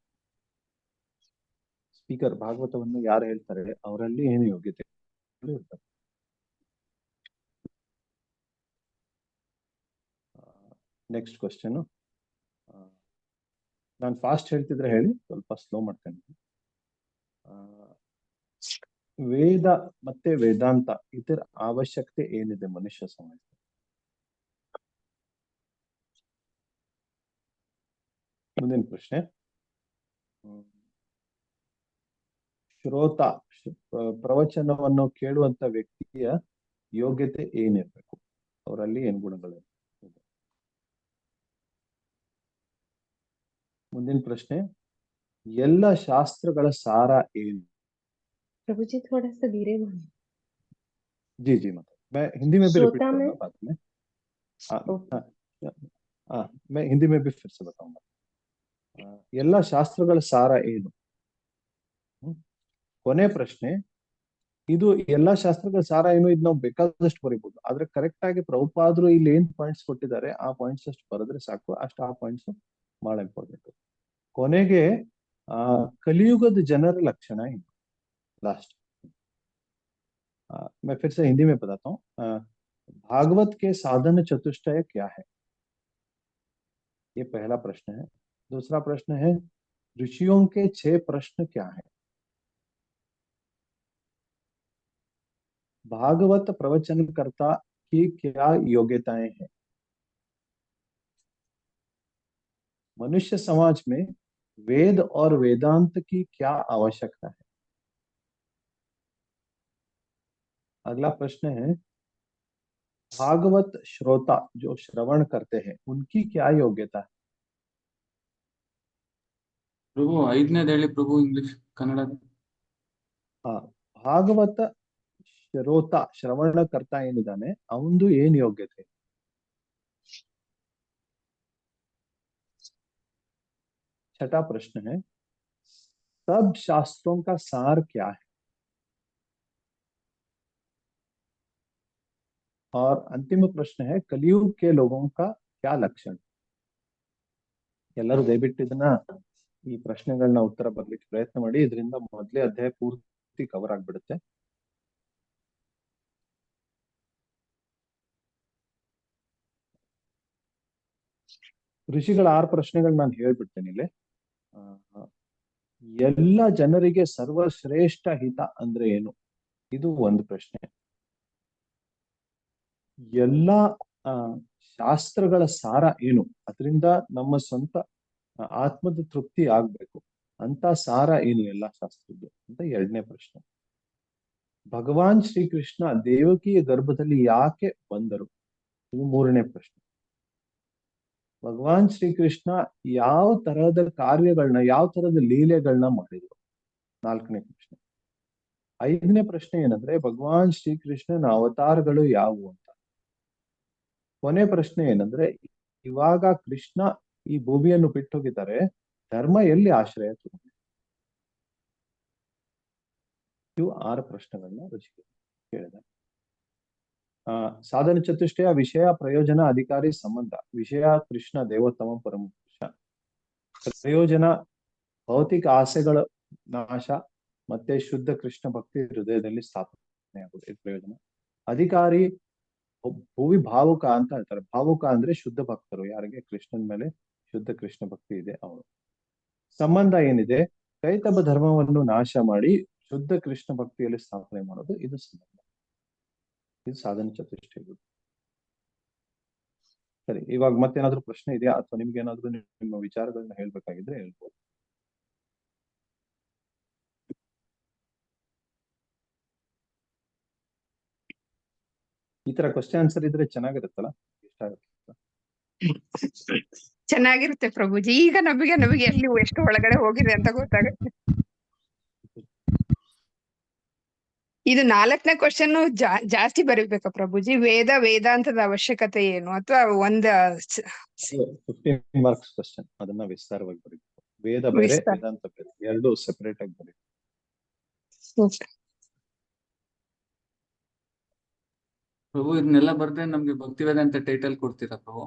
Speaker 1: ಸ್ಪೀಕರ್ ಭಾಗವತವನ್ನು ಯಾರು ಹೇಳ್ತಾರೆ ಅವರಲ್ಲಿ ಏನು ಯೋಗ್ಯತೆಗಳು ಇರ್ತವೆ? ನೆಕ್ಸ್ಟ್ ಕ್ವಶನ್, ನಾನು ಫಾಸ್ಟ್ ಹೇಳ್ತಿದ್ರೆ ಹೇಳಿ, ಸ್ವಲ್ಪ ಸ್ಲೋ ಮಾಡ್ತೇನೆ. ವೇದ ಮತ್ತೆ ವೇದಾಂತ ಇದರ ಅವಶ್ಯಕತೆ ಏನಿದೆ ಮನುಷ್ಯ ಸಮಾಜ? ಮುಂದಿನ ಪ್ರಶ್ನೆ, ಶ್ರೋತ ಪ್ರವಚನವನ್ನು ಕೇಳುವಂತ ವ್ಯಕ್ತಿಯ ಯೋಗ್ಯತೆ ಏನಿರ್ಬೇಕು? ಅವರಲ್ಲಿ ಏನ್ ಗುಣಗಳು? ಮುಂದಿನ ಪ್ರಶ್ನೆ, ಎಲ್ಲ ಶಾಸ್ತ್ರಗಳ ಸಾರ ಏನು?
Speaker 6: प्रभु जी थोड़ा सा धीरे बोलिए।
Speaker 1: जी जी, मतलब मैं हिंदी में भी रिपीट
Speaker 6: श्रोता में
Speaker 1: करूंगा बाद में। मैं हिंदी में भी फिर से बताऊंगा। ಎಲ್ಲ ಶಾಸ್ತ್ರಗಳ ಸಾರ ಏನು? ಕೊನೆ ಪ್ರಶ್ನೆ, ಇದು ಎಲ್ಲಾ ಶಾಸ್ತ್ರಗಳ ಸಾರ ಏನು? ಇದು ನಾವು ಬೇಕಾದಷ್ಟು ಬರೀಬಹುದು, ಆದ್ರೆ ಕರೆಕ್ಟ್ ಆಗಿ ಪ್ರಭುಪಾದರು ಇಲ್ಲಿ ಏನ್ ಪಾಯಿಂಟ್ಸ್ ಕೊಟ್ಟಿದ್ದಾರೆ ಆ ಪಾಯಿಂಟ್ಸ್ ಅಷ್ಟು ಬರೆದ್ರೆ ಸಾಕು. ಅಷ್ಟು ಆ ಪಾಯಿಂಟ್ಸ್ ಬಹಳ ಇಂಪಾರ್ಟೆಂಟ್. ಕೊನೆಗೆ ಕಲಿಯುಗದ ಜನರ ಲಕ್ಷಣ ಏನು? लास्ट मैं फिर से हिंदी में बताता हूँ। भागवत के साधन चतुष्टय क्या है? ये पहला प्रश्न है। दूसरा प्रश्न है, ऋषियों के 6 प्रश्न क्या है? भागवत प्रवचनकर्ता की क्या योग्यताएं हैं? मनुष्य समाज में वेद और वेदांत की क्या आवश्यकता है? अगला प्रश्न है, भागवत श्रोता जो श्रवण करते हैं उनकी क्या योग्यता है?
Speaker 8: ಪ್ರಭು 5ನೇದು ಹೇಳಿ ಪ್ರಭು, ಇಂಗ್ಲಿಷ್ ಕನ್ನಡ.
Speaker 1: ಭಾಗವತ ಶ್ರೋತ ಶ್ರವಣಕರ್ತ ಏನಿದ್ದಾನೆ ಅವಂದು ಏನ್ ಯೋಗ್ಯತೆ? छठा प्रश्न है, सब शास्त्रों का सार क्या है? और अंतिम प्रश्न है, कलयुग के लोगों का क्या लक्षण? ಎಲ್ಲರೂ ದಯವಿಟ್ಟು ಇದನ್ನ ಈ ಪ್ರಶ್ನೆಗಳನ್ನ ಉತ್ತರ ಬರ್ಲಿಕ್ಕೆ ಪ್ರಯತ್ನ ಮಾಡಿ. ಇದರಿಂದ ಮೊದಲೇ ಅಧ್ಯಾಯ ಪೂರ್ತಿ ಕವರ್ ಆಗ್ಬಿಡುತ್ತೆ. ಋಷಿಗಳ 6 ಪ್ರಶ್ನೆಗಳು ನಾನು ಹೇಳ್ಬಿಡ್ತೇನೆ ಇಲ್ಲಿ. ಎಲ್ಲ ಜನರಿಗೆ ಸರ್ವಶ್ರೇಷ್ಠ ಹಿತ ಅಂದ್ರೆ ಏನು? ಇದು ಒಂದು ಪ್ರಶ್ನೆ. ಎಲ್ಲ ಶಾಸ್ತ್ರಗಳ ಸಾರ ಏನು? ಅದರಿಂದ ನಮ್ಮ ಸ್ವಂತ ಆತ್ಮದ ತೃಪ್ತಿ ಆಗ್ಬೇಕು ಅಂತ ಸಾರ ಏನು ಎಲ್ಲಾ ಶಾಸ್ತ್ರದ್ದು ಅಂತ ಎರಡನೇ ಪ್ರಶ್ನೆ. ಭಗವಾನ್ ಶ್ರೀಕೃಷ್ಣ ದೇವಕಿಯ ಗರ್ಭದಲ್ಲಿ ಯಾಕೆ ಬಂದರು? ಇದು ಮೂರನೇ ಪ್ರಶ್ನೆ. ಭಗವಾನ್ ಶ್ರೀಕೃಷ್ಣ ಯಾವ ತರಹದ ಕಾರ್ಯಗಳನ್ನ, ಯಾವ ತರಹದ ಲೀಲೆಗಳನ್ನ ಮಾಡಿದ್ರು? ನಾಲ್ಕನೇ ಪ್ರಶ್ನೆ. ಐದನೇ ಪ್ರಶ್ನೆ ಏನಂದ್ರೆ, ಭಗವಾನ್ ಶ್ರೀಕೃಷ್ಣನ ಅವತಾರಗಳು ಯಾವುವು ಅಂತ. ಕೊನೆ ಪ್ರಶ್ನೆ ಏನಂದ್ರೆ, ಇವಾಗ ಕೃಷ್ಣ ಈ ಭೂಮಿಯನ್ನು ಬಿಟ್ಟು ಹೋಗಿದ್ದಾರೆ, ಧರ್ಮ ಎಲ್ಲಿ ಆಶ್ರಯ ತಗೊಂಡಿದೆ? ಇವು 6 ಪ್ರಶ್ನೆಗಳನ್ನ ಋಷಿಗಳು ಕೇಳಿದ್ದಾರೆ. ಸಾಧನ ಚತುಷ್ಟಯ ವಿಷಯ ಪ್ರಯೋಜನ ಅಧಿಕಾರಿ ಸಂಬಂಧ. ವಿಷಯ ಕೃಷ್ಣ ದೇವೋತ್ತಮ ಪರಮಪುರುಷ. ಪ್ರಯೋಜನ ಭೌತಿಕ ಆಸೆಗಳ ನಾಶ ಮತ್ತೆ ಶುದ್ಧ ಕೃಷ್ಣ ಭಕ್ತಿ ಹೃದಯದಲ್ಲಿ ಸ್ಥಾಪನೆ ಆಗುವುದು, ಇದು ಪ್ರಯೋಜನ. ಅಧಿಕಾರಿ ಭುವಿ ಭಾವುಕ ಅಂತ ಹೇಳ್ತಾರೆ. ಭಾವುಕ ಅಂದ್ರೆ ಶುದ್ಧ ಭಕ್ತರು, ಯಾರಿಗೆ ಕೃಷ್ಣನ ಮೇಲೆ ಶುದ್ಧ ಕೃಷ್ಣ ಭಕ್ತಿ ಇದೆ ಅವರು. ಸಂಬಂಧ ಏನಿದೆ, ಕೈತಬ ಧರ್ಮವನ್ನು ನಾಶ ಮಾಡಿ ಶುದ್ಧ ಕೃಷ್ಣ ಭಕ್ತಿಯಲ್ಲಿ ಸ್ಥಾಪನೆ ಮಾಡೋದು ಇದು ಸಂಬಂಧ. ಇದು ಸಾಧನ ಚತುಷ್ಟಯಗಳು. ಸರಿ, ಇವಾಗ ಮತ್ತೇನಾದ್ರೂ ಪ್ರಶ್ನೆ ಇದೆಯಾ ಅಥವಾ ನಿಮ್ಗೆ ಏನಾದ್ರೂ ನಿಮ್ಮ ವಿಚಾರಗಳನ್ನ ಹೇಳ್ಬೇಕಾಗಿದ್ರೆ ಹೇಳ್ಬೋದು. ಈ ತರ ಕ್ವಶನ್ ಆನ್ಸರ್ ಇದ್ರೆ ಚೆನ್ನಾಗಿರುತ್ತಲ್ಲ, ಇಷ್ಟ ಆಗುತ್ತೆ.
Speaker 5: ಚೆನ್ನಾಗಿರುತ್ತೆ ಪ್ರಭುಜಿ. ಈಗ ನಮಗೆ ಎಲ್ಲಿ ಎಷ್ಟು ಒಳಗಡೆ ಹೋಗಿದೆ ಅಂತ ಗೊತ್ತಾಗುತ್ತೆ. ಇದು 4ನೇ ಕ್ವಶನ್ ಜಾಸ್ತಿ ಬರೀಬೇಕಾ ಪ್ರಭುಜಿ? ವೇದಾಂತದ ಅವಶ್ಯಕತೆ ಏನು, ಅಥವಾ
Speaker 1: 15 ಮಾರ್ಕ್ಸ್ ಕ್ವಶನ್, ಅದನ್ನ ವಿಸ್ತಾರವಾಗಿ ಬರೀಬೇಕು. ವೇದ ಬೇರೆ ವೇದಾಂತ ಬೇರೆ, ಎರಡು ಸೆಪರೇಟ್ ಆಗಿ ಬರೀಬೇಕು.
Speaker 8: ಪ್ರಭು ಇದನ್ನೆಲ್ಲ ಬರ್ದೆ ನಮ್ಗೆ ಭಕ್ತಿ ವೇದಾಂತ ಟೈಟಲ್ ಕೊಡ್ತೀರಾ ಪ್ರಭು?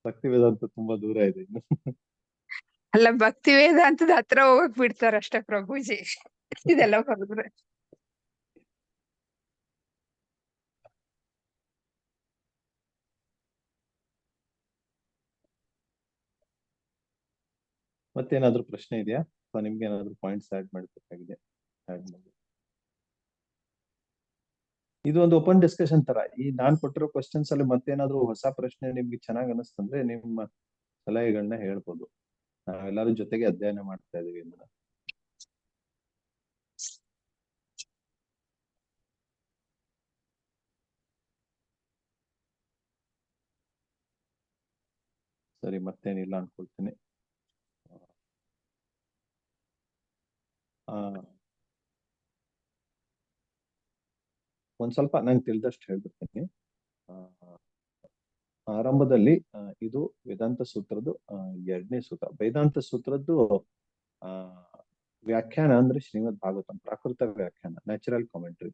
Speaker 1: ಭಕ್ತಿ ವೇದಾಂತ ತುಂಬಾ ದೂರ ಇದೆ ಇನ್ನು.
Speaker 5: ಅಲ್ಲ, ಭಕ್ತಿ ವೇದಾಂತದ ಹತ್ರ ಹೋಗಕ್ ಬಿಡ್ತಾರಷ್ಟೇ ಪ್ರಭುಜಿ ಇದೆಲ್ಲ ಬರೆದ್ರೆ.
Speaker 1: ಮತ್ತೇನಾದ್ರೂ ಪ್ರಶ್ನೆ ಇದೆಯಾ ಅಥವಾ ನಿಮ್ಗೆ ಏನಾದ್ರು ಪಾಯಿಂಟ್ಸ್ ಆಡ್ ಮಾಡ್ಬೇಕಾಗಿದೆ? ಇದು ಒಂದು ಓಪನ್ ಡಿಸ್ಕಷನ್ ತರ. ಈ ನಾನ್ ಕೊಟ್ಟಿರೋ ಕ್ವಶನ್ಸ್ ಅಲ್ಲಿ ಮತ್ತೇನಾದ್ರೂ ಹೊಸ ಪ್ರಶ್ನೆ ನಿಮ್ಗೆ ಚೆನ್ನಾಗ್ ಅನಿಸ್ತಂದ್ರೆ ನಿಮ್ಮ ಸಲಹೆಗಳನ್ನ ಹೇಳ್ಬೋದು. ನಾವೆಲ್ಲರೂ ಜೊತೆಗೆ ಅಧ್ಯಯನ ಮಾಡ್ತಾ ಇದೀವಿ ಇದನ್ನ. ಸರಿ, ಮತ್ತೇನಿಲ್ಲ ಅನ್ಕೊಳ್ತೀನಿ. ಒಂದ್ ಸ್ವಲ್ಪ ನಂಗೆ ತಿಳಿದಷ್ಟು ಹೇಳ್ಬಿಡ್ತೀನಿ. ಆರಂಭದಲ್ಲಿ ಇದು ವೇದಾಂತ ಸೂತ್ರದ್ದು 2ನೇ ಸೂತ್ರ. ವೇದಾಂತ ಸೂತ್ರದ್ದು ವ್ಯಾಖ್ಯಾನ ಅಂದ್ರೆ ಶ್ರೀಮದ್ ಭಾಗವತಂ ಪ್ರಾಕೃತ ವ್ಯಾಖ್ಯಾನ, ನ್ಯಾಚುರಲ್ ಕಾಮೆಂಟ್ರಿ.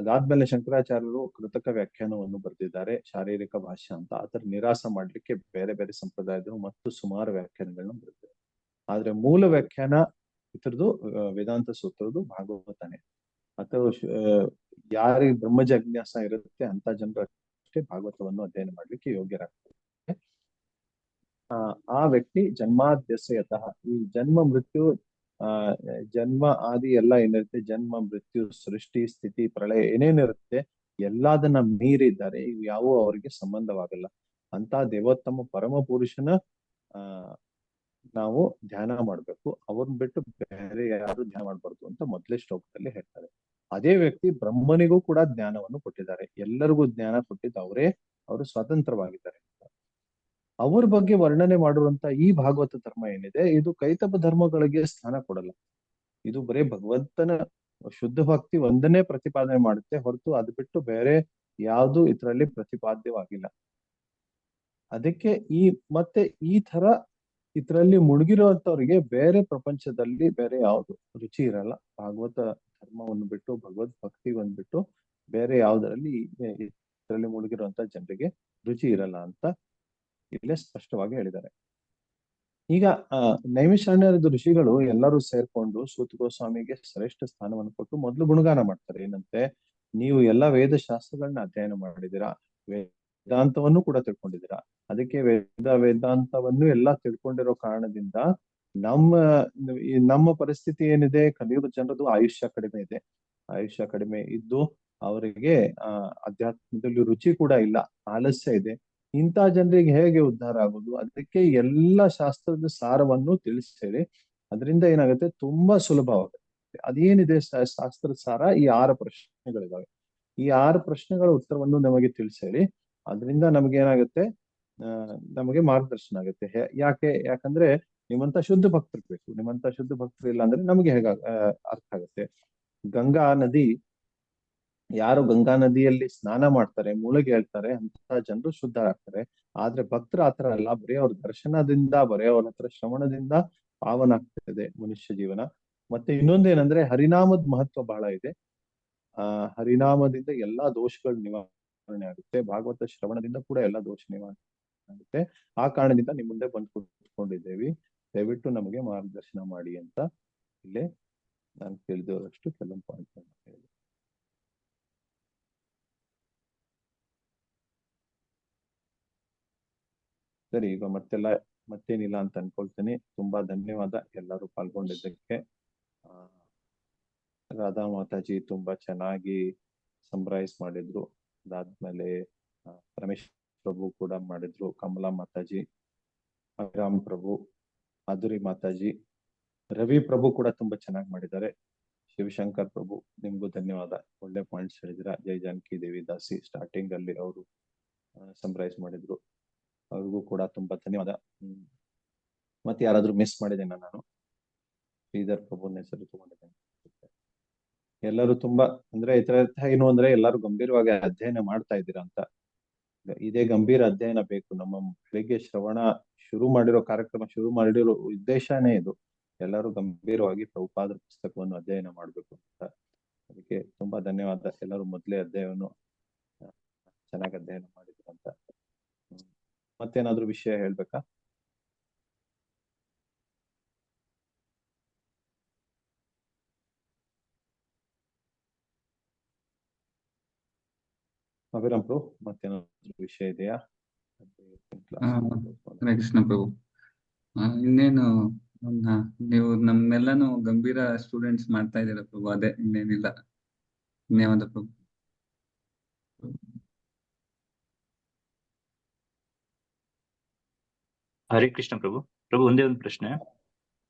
Speaker 1: ಅದಾದ್ಮೇಲೆ ಶಂಕರಾಚಾರ್ಯರು ಕೃತಕ ವ್ಯಾಖ್ಯಾನವನ್ನು ಬರೆದಿದ್ದಾರೆ, ಶಾರೀರಿಕ ಭಾಷ್ಯ ಅಂತ. ಅದರ ನಿರಾಸ ಮಾಡ್ಲಿಕ್ಕೆ ಬೇರೆ ಬೇರೆ ಸಂಪ್ರದಾಯದರು ಮತ್ತು ಸುಮಾರು ವ್ಯಾಖ್ಯಾನಗಳನ್ನ ಬರೆದಿದ್ದಾರೆ. ಆದ್ರೆ ಮೂಲ ವ್ಯಾಖ್ಯಾನ ಇದ್ರದ್ದು ವೇದಾಂತ ಸೂತ್ರದ್ದು ಭಾಗವತನೇ. ಅಥವಾ ಯಾರಿಗೆ ಬ್ರಹ್ಮಜಿಜ್ಞಾಸ ಇರುತ್ತೆ ಅಂತ ಜನರು ಅಷ್ಟೇ ಭಾಗವತವನ್ನು ಅಧ್ಯಯನ ಮಾಡ್ಲಿಕ್ಕೆ ಯೋಗ್ಯರಾಗ್ತಾರೆ. ಆ ವ್ಯಕ್ತಿ ಜನ್ಮಾದ್ಯಸ್ಯತಃ, ಈ ಜನ್ಮ ಮೃತ್ಯು ಜನ್ಮ ಆದಿ ಎಲ್ಲ ಏನಿರುತ್ತೆ, ಜನ್ಮ ಮೃತ್ಯು ಸೃಷ್ಟಿ ಸ್ಥಿತಿ ಪ್ರಳಯ ಏನೇನಿರುತ್ತೆ ಎಲ್ಲದನ್ನ ಮೀರಿದ್ದಾರೆ. ಇವು ಯಾವ ಅವರಿಗೆ ಸಂಬಂಧವಾಗಲ್ಲ ಅಂತ ದೇವೋತ್ತಮ ಪರಮ ಪುರುಷನ ನಾವು ಧ್ಯಾನ ಮಾಡ್ಬೇಕು. ಅವ್ರನ್ನ ಬಿಟ್ಟು ಬೇರೆ ಯಾರು ಧ್ಯಾನ ಮಾಡ್ಬಾರ್ದು ಅಂತ ಮೊದಲೇ ಶ್ಲೋಕದಲ್ಲಿ ಹೇಳ್ತಾರೆ. ಅದೇ ವ್ಯಕ್ತಿ ಬ್ರಹ್ಮನಿಗೂ ಕೂಡ ಜ್ಞಾನವನ್ನು ಕೊಟ್ಟಿದ್ದಾರೆ. ಎಲ್ಲರಿಗೂ ಜ್ಞಾನ ಕೊಟ್ಟಿದ್ದು ಅವರೇ, ಅವರು ಸ್ವತಂತ್ರವಾಗಿದ್ದಾರೆ. ಅವ್ರ ಬಗ್ಗೆ ವರ್ಣನೆ ಮಾಡಿರುವಂತ ಈ ಭಾಗವತ ಧರ್ಮ ಏನಿದೆ, ಇದು ಕೈತಪ ಧರ್ಮಗಳಿಗೆ ಸ್ಥಾನ ಕೊಡಲ್ಲ. ಇದು ಬರೀ ಭಗವಂತನ ಶುದ್ಧ ಭಕ್ತಿ ಒಂದನ್ನೇ ಪ್ರತಿಪಾದನೆ ಮಾಡುತ್ತೆ ಹೊರತು ಅದು ಬಿಟ್ಟು ಬೇರೆ ಯಾವುದು ಇದರಲ್ಲಿ ಪ್ರತಿಪಾದ್ಯವಾಗಿಲ್ಲ. ಅದಕ್ಕೆ ಮತ್ತೆ ಈ ತರ ಇದರಲ್ಲಿ ಮುಳುಗಿರುವಂತವ್ರಿಗೆ ಬೇರೆ ಪ್ರಪಂಚದಲ್ಲಿ ಬೇರೆ ಯಾವುದು ರುಚಿ ಇರಲ್ಲ. ಭಾಗವತ ಧರ್ಮವನ್ನು ಬಿಟ್ಟು, ಭಗವದ್ ಭಕ್ತಿ ಬಂದ್ಬಿಟ್ಟು ಬೇರೆ ಯಾವ್ದರಲ್ಲಿ ಇದರಲ್ಲಿ ಮುಳುಗಿರುವಂತ ಜನರಿಗೆ ರುಚಿ ಇರಲ್ಲ ಅಂತ ಇಲ್ಲೇ ಸ್ಪಷ್ಟವಾಗಿ ಹೇಳಿದ್ದಾರೆ. ಈಗ ನೈಮಿಷಾರಣ್ಯದ ಋಷಿಗಳು ಎಲ್ಲರೂ ಸೇರ್ಕೊಂಡು ಸೂತ ಗೋಸ್ವಾಮಿಗೆ ಶ್ರೇಷ್ಠ ಸ್ಥಾನವನ್ನು ಕೊಟ್ಟು ಮೊದಲು ಗುಣಗಾನ ಮಾಡ್ತಾರೆ. ಏನಂತೆ, ನೀವು ಎಲ್ಲಾ ವೇದ ಶಾಸ್ತ್ರಗಳನ್ನ ಅಧ್ಯಯನ ಮಾಡಿದಿರಾ, ವೇದಾಂತವನ್ನು ಕೂಡ ತಿಳ್ಕೊಂಡಿದ್ದೀರಾ. ಅದಕ್ಕೆ ವೇದಾಂತವನ್ನು ಎಲ್ಲಾ ತಿಳ್ಕೊಂಡಿರೋ ಕಾರಣದಿಂದ ನಮ್ಮ ಪರಿಸ್ಥಿತಿ ಏನಿದೆ, ಕಲಿಯುಗ ಜನರದು ಆಯುಷ್ಯ ಕಡಿಮೆ ಇದೆ. ಆಯುಷ್ಯ ಕಡಿಮೆ ಇದ್ದು ಅವರಿಗೆ ಅಧ್ಯಾತ್ಮದಲ್ಲಿ ರುಚಿ ಕೂಡ ಇಲ್ಲ, ಆಲಸ್ಯ ಇದೆ. ಇಂಥ ಜನರಿಗೆ ಹೇಗೆ ಉದ್ಧಾರ ಆಗೋದು? ಅದಕ್ಕೆ ಎಲ್ಲ ಶಾಸ್ತ್ರದ ಸಾರವನ್ನು ತಿಳಿಸಿ ಹೇಳಿ, ಅದರಿಂದ ಏನಾಗುತ್ತೆ, ತುಂಬಾ ಸುಲಭವಾಗುತ್ತೆ. ಅದೇನಿದೆ ಶಾಸ್ತ್ರದ ಸಾರ, ಈ 6 ಪ್ರಶ್ನೆಗಳಿದಾವೆ. ಈ 6 ಪ್ರಶ್ನೆಗಳ ಉತ್ತರವನ್ನು ನಮಗೆ ತಿಳಿಸಿ ಹೇಳಿ. ಅದರಿಂದ ನಮ್ಗೆ ಏನಾಗುತ್ತೆ, ನಮಗೆ ಮಾರ್ಗದರ್ಶನ ಆಗುತ್ತೆ. ಯಾಕಂದ್ರೆ ನಿಮ್ಮಂತ ಶುದ್ಧ ಭಕ್ತರು ಬೇಕು. ನಿಮ್ಮಂತ ಶುದ್ಧ ಭಕ್ತರು ಇಲ್ಲ ಅಂದ್ರೆ ನಮಗೆ ಹೇಗ ಅರ್ಥ ಆಗುತ್ತೆ. ಗಂಗಾ ನದಿ, ಯಾರು ಗಂಗಾ ನದಿಯಲ್ಲಿ ಸ್ನಾನ ಮಾಡ್ತಾರೆ, ಮುಳುಗಿ ಹೇಳ್ತಾರೆ, ಅಂತ ಜನರು ಶುದ್ಧ ಆಗ್ತಾರೆ. ಆದ್ರೆ ಭಕ್ತರು ಆತರ ಅಲ್ಲ. ಬರೀ ಅವ್ರ ದರ್ಶನದಿಂದ, ಬರೀ ಅವ್ರ ಹತ್ರ ಶ್ರವಣದಿಂದ ಪಾವನ ಆಗ್ತದೆ ಮನುಷ್ಯ ಜೀವನ. ಮತ್ತೆ ಇನ್ನೊಂದೇನಂದ್ರೆ ಹರಿನಾಮದ ಮಹತ್ವ ಬಹಳ ಇದೆ. ಹರಿನಾಮದಿಂದ ಎಲ್ಲಾ ದೋಷಗಳು ನಿವಾರಣೆ ಆಗುತ್ತೆ. ಭಾಗವತ ಶ್ರವಣದಿಂದ ಕೂಡ ಎಲ್ಲಾ ದೋಷ ನಿವಾರಣೆ ಆಗುತ್ತೆ. ಆ ಕಾರಣದಿಂದ ನಿಮ್ ಮುಂದೆ ಬಂದು ಕೂತ್ಕೊಂಡಿದ್ದೇವೆ. ದಯವಿಟ್ಟು ನಮಗೆ ಮಾರ್ಗದರ್ಶನ ಮಾಡಿ ಅಂತ ಇಲ್ಲೇ ನಾನು ತಿಳಿದವರಷ್ಟು ಕೆಲವೊಂದು ಪಾಯಿಂಟ್ ಹೇಳಿದೆ. ಸರಿ, ಈಗ ಮತ್ತೇನಿಲ್ಲ ಅಂತ ಅನ್ಕೊಳ್ತೀನಿ. ತುಂಬಾ ಧನ್ಯವಾದ ಎಲ್ಲರೂ ಪಾಲ್ಗೊಂಡಿದ್ದಕ್ಕೆ. ಆ, ರಾಧಾ ಮಾತಾಜಿ ತುಂಬಾ ಚೆನ್ನಾಗಿ ಸಂಬ್ರೈಸ್ ಮಾಡಿದ್ರು. ಅದಾದ್ಮೇಲೆ ರಮೇಶ್ ಪ್ರಭು ಕೂಡ ಮಾಡಿದ್ರು, ಕಮಲಾ ಮಾತಾಜಿ, ಅಭಿರಾಮ್ ಪ್ರಭು, ಮಾಧುರಿ ಮಾತಾಜಿ, ರವಿ ಪ್ರಭು ಕೂಡ ತುಂಬಾ ಚೆನ್ನಾಗಿ ಮಾಡಿದ್ದಾರೆ. ಶಿವಶಂಕರ್ ಪ್ರಭು, ನಿಮ್ಗೂ ಧನ್ಯವಾದ, ಒಳ್ಳೆ ಪಾಯಿಂಟ್ಸ್ ಹೇಳಿದಿರ. ಜೈ ಜಾನಕಿ ದೇವಿ ದಾಸಿ ಸ್ಟಾರ್ಟಿಂಗ್ ಅಲ್ಲಿ ಅವರು ಸಂಬ್ರೈಸ್ ಮಾಡಿದ್ರು, ಅವ್ರಿಗೂ ಕೂಡ ತುಂಬಾ ಧನ್ಯವಾದ. ಮತ್ತೆ ಯಾರಾದ್ರೂ ಮಿಸ್ ಮಾಡಿದ್ದೇನೆ ನಾನು? ಶ್ರೀಧರ್ ಪ್ರಭುನ ಹೆಸರು ತಗೊಂಡಿದ್ದೇನೆ. ಎಲ್ಲರೂ ತುಂಬಾ ಅಂದ್ರೆ ಇದರ ಅರ್ಥ ಏನು ಅಂದ್ರೆ ಎಲ್ಲರೂ ಗಂಭೀರವಾಗಿ ಅಧ್ಯಯನ ಮಾಡ್ತಾ ಇದ್ದೀರಾ ಅಂತ. ಇದೇ ಗಂಭೀರ ಅಧ್ಯಯನ ಬೇಕು. ನಮ್ಮ ಬೆಳಿಗ್ಗೆ ಶ್ರವಣ ಶುರು ಮಾಡಿರೋ ಕಾರ್ಯಕ್ರಮ ಶುರು ಮಾಡಿರೋ ಉದ್ದೇಶನೇ ಇದು. ಎಲ್ಲರೂ ಗಂಭೀರವಾಗಿ ಪ್ರಭುಪಾದರ ಪುಸ್ತಕವನ್ನು ಅಧ್ಯಯನ ಮಾಡ್ಬೇಕು ಅಂತ. ಅದಕ್ಕೆ ತುಂಬಾ ಧನ್ಯವಾದ. ಎಲ್ಲರೂ ಮೊದಲೇ ಅಧ್ಯಯನ ಚೆನ್ನಾಗಿ ಅಧ್ಯಯನ ಮಾಡಿದ್ರು ಅಂತ. ಮತ್ತೇನಾದ್ರೂ ವಿಷಯ ಹೇಳ್ಬೇಕಾ? ಅಭಿರಾಮ್ ಪ್ರಭು, ಮತ್ತೇನಾದ್ರೂ ವಿಷಯ ಇದೆಯಾ?
Speaker 8: ಹರೇ ಕೃಷ್ಣ ಪ್ರಭು. ಇನ್ನೇನು ನೀವು ನಮ್ನೆಲ್ಲಾನು ಗಂಭೀರ ಸ್ಟೂಡೆಂಟ್ಸ್ ಮಾಡ್ತಾ ಇದ್ದೀರಾ ಪ್ರಭು, ಅದೇ ಇನ್ನೇನಿಲ್ಲ. ಧನ್ಯವಾದ ಪ್ರಭು.
Speaker 7: ಹರೇ ಕೃಷ್ಣ ಪ್ರಭು. ಪ್ರಭು, ಒಂದೇ ಒಂದು ಪ್ರಶ್ನೆ.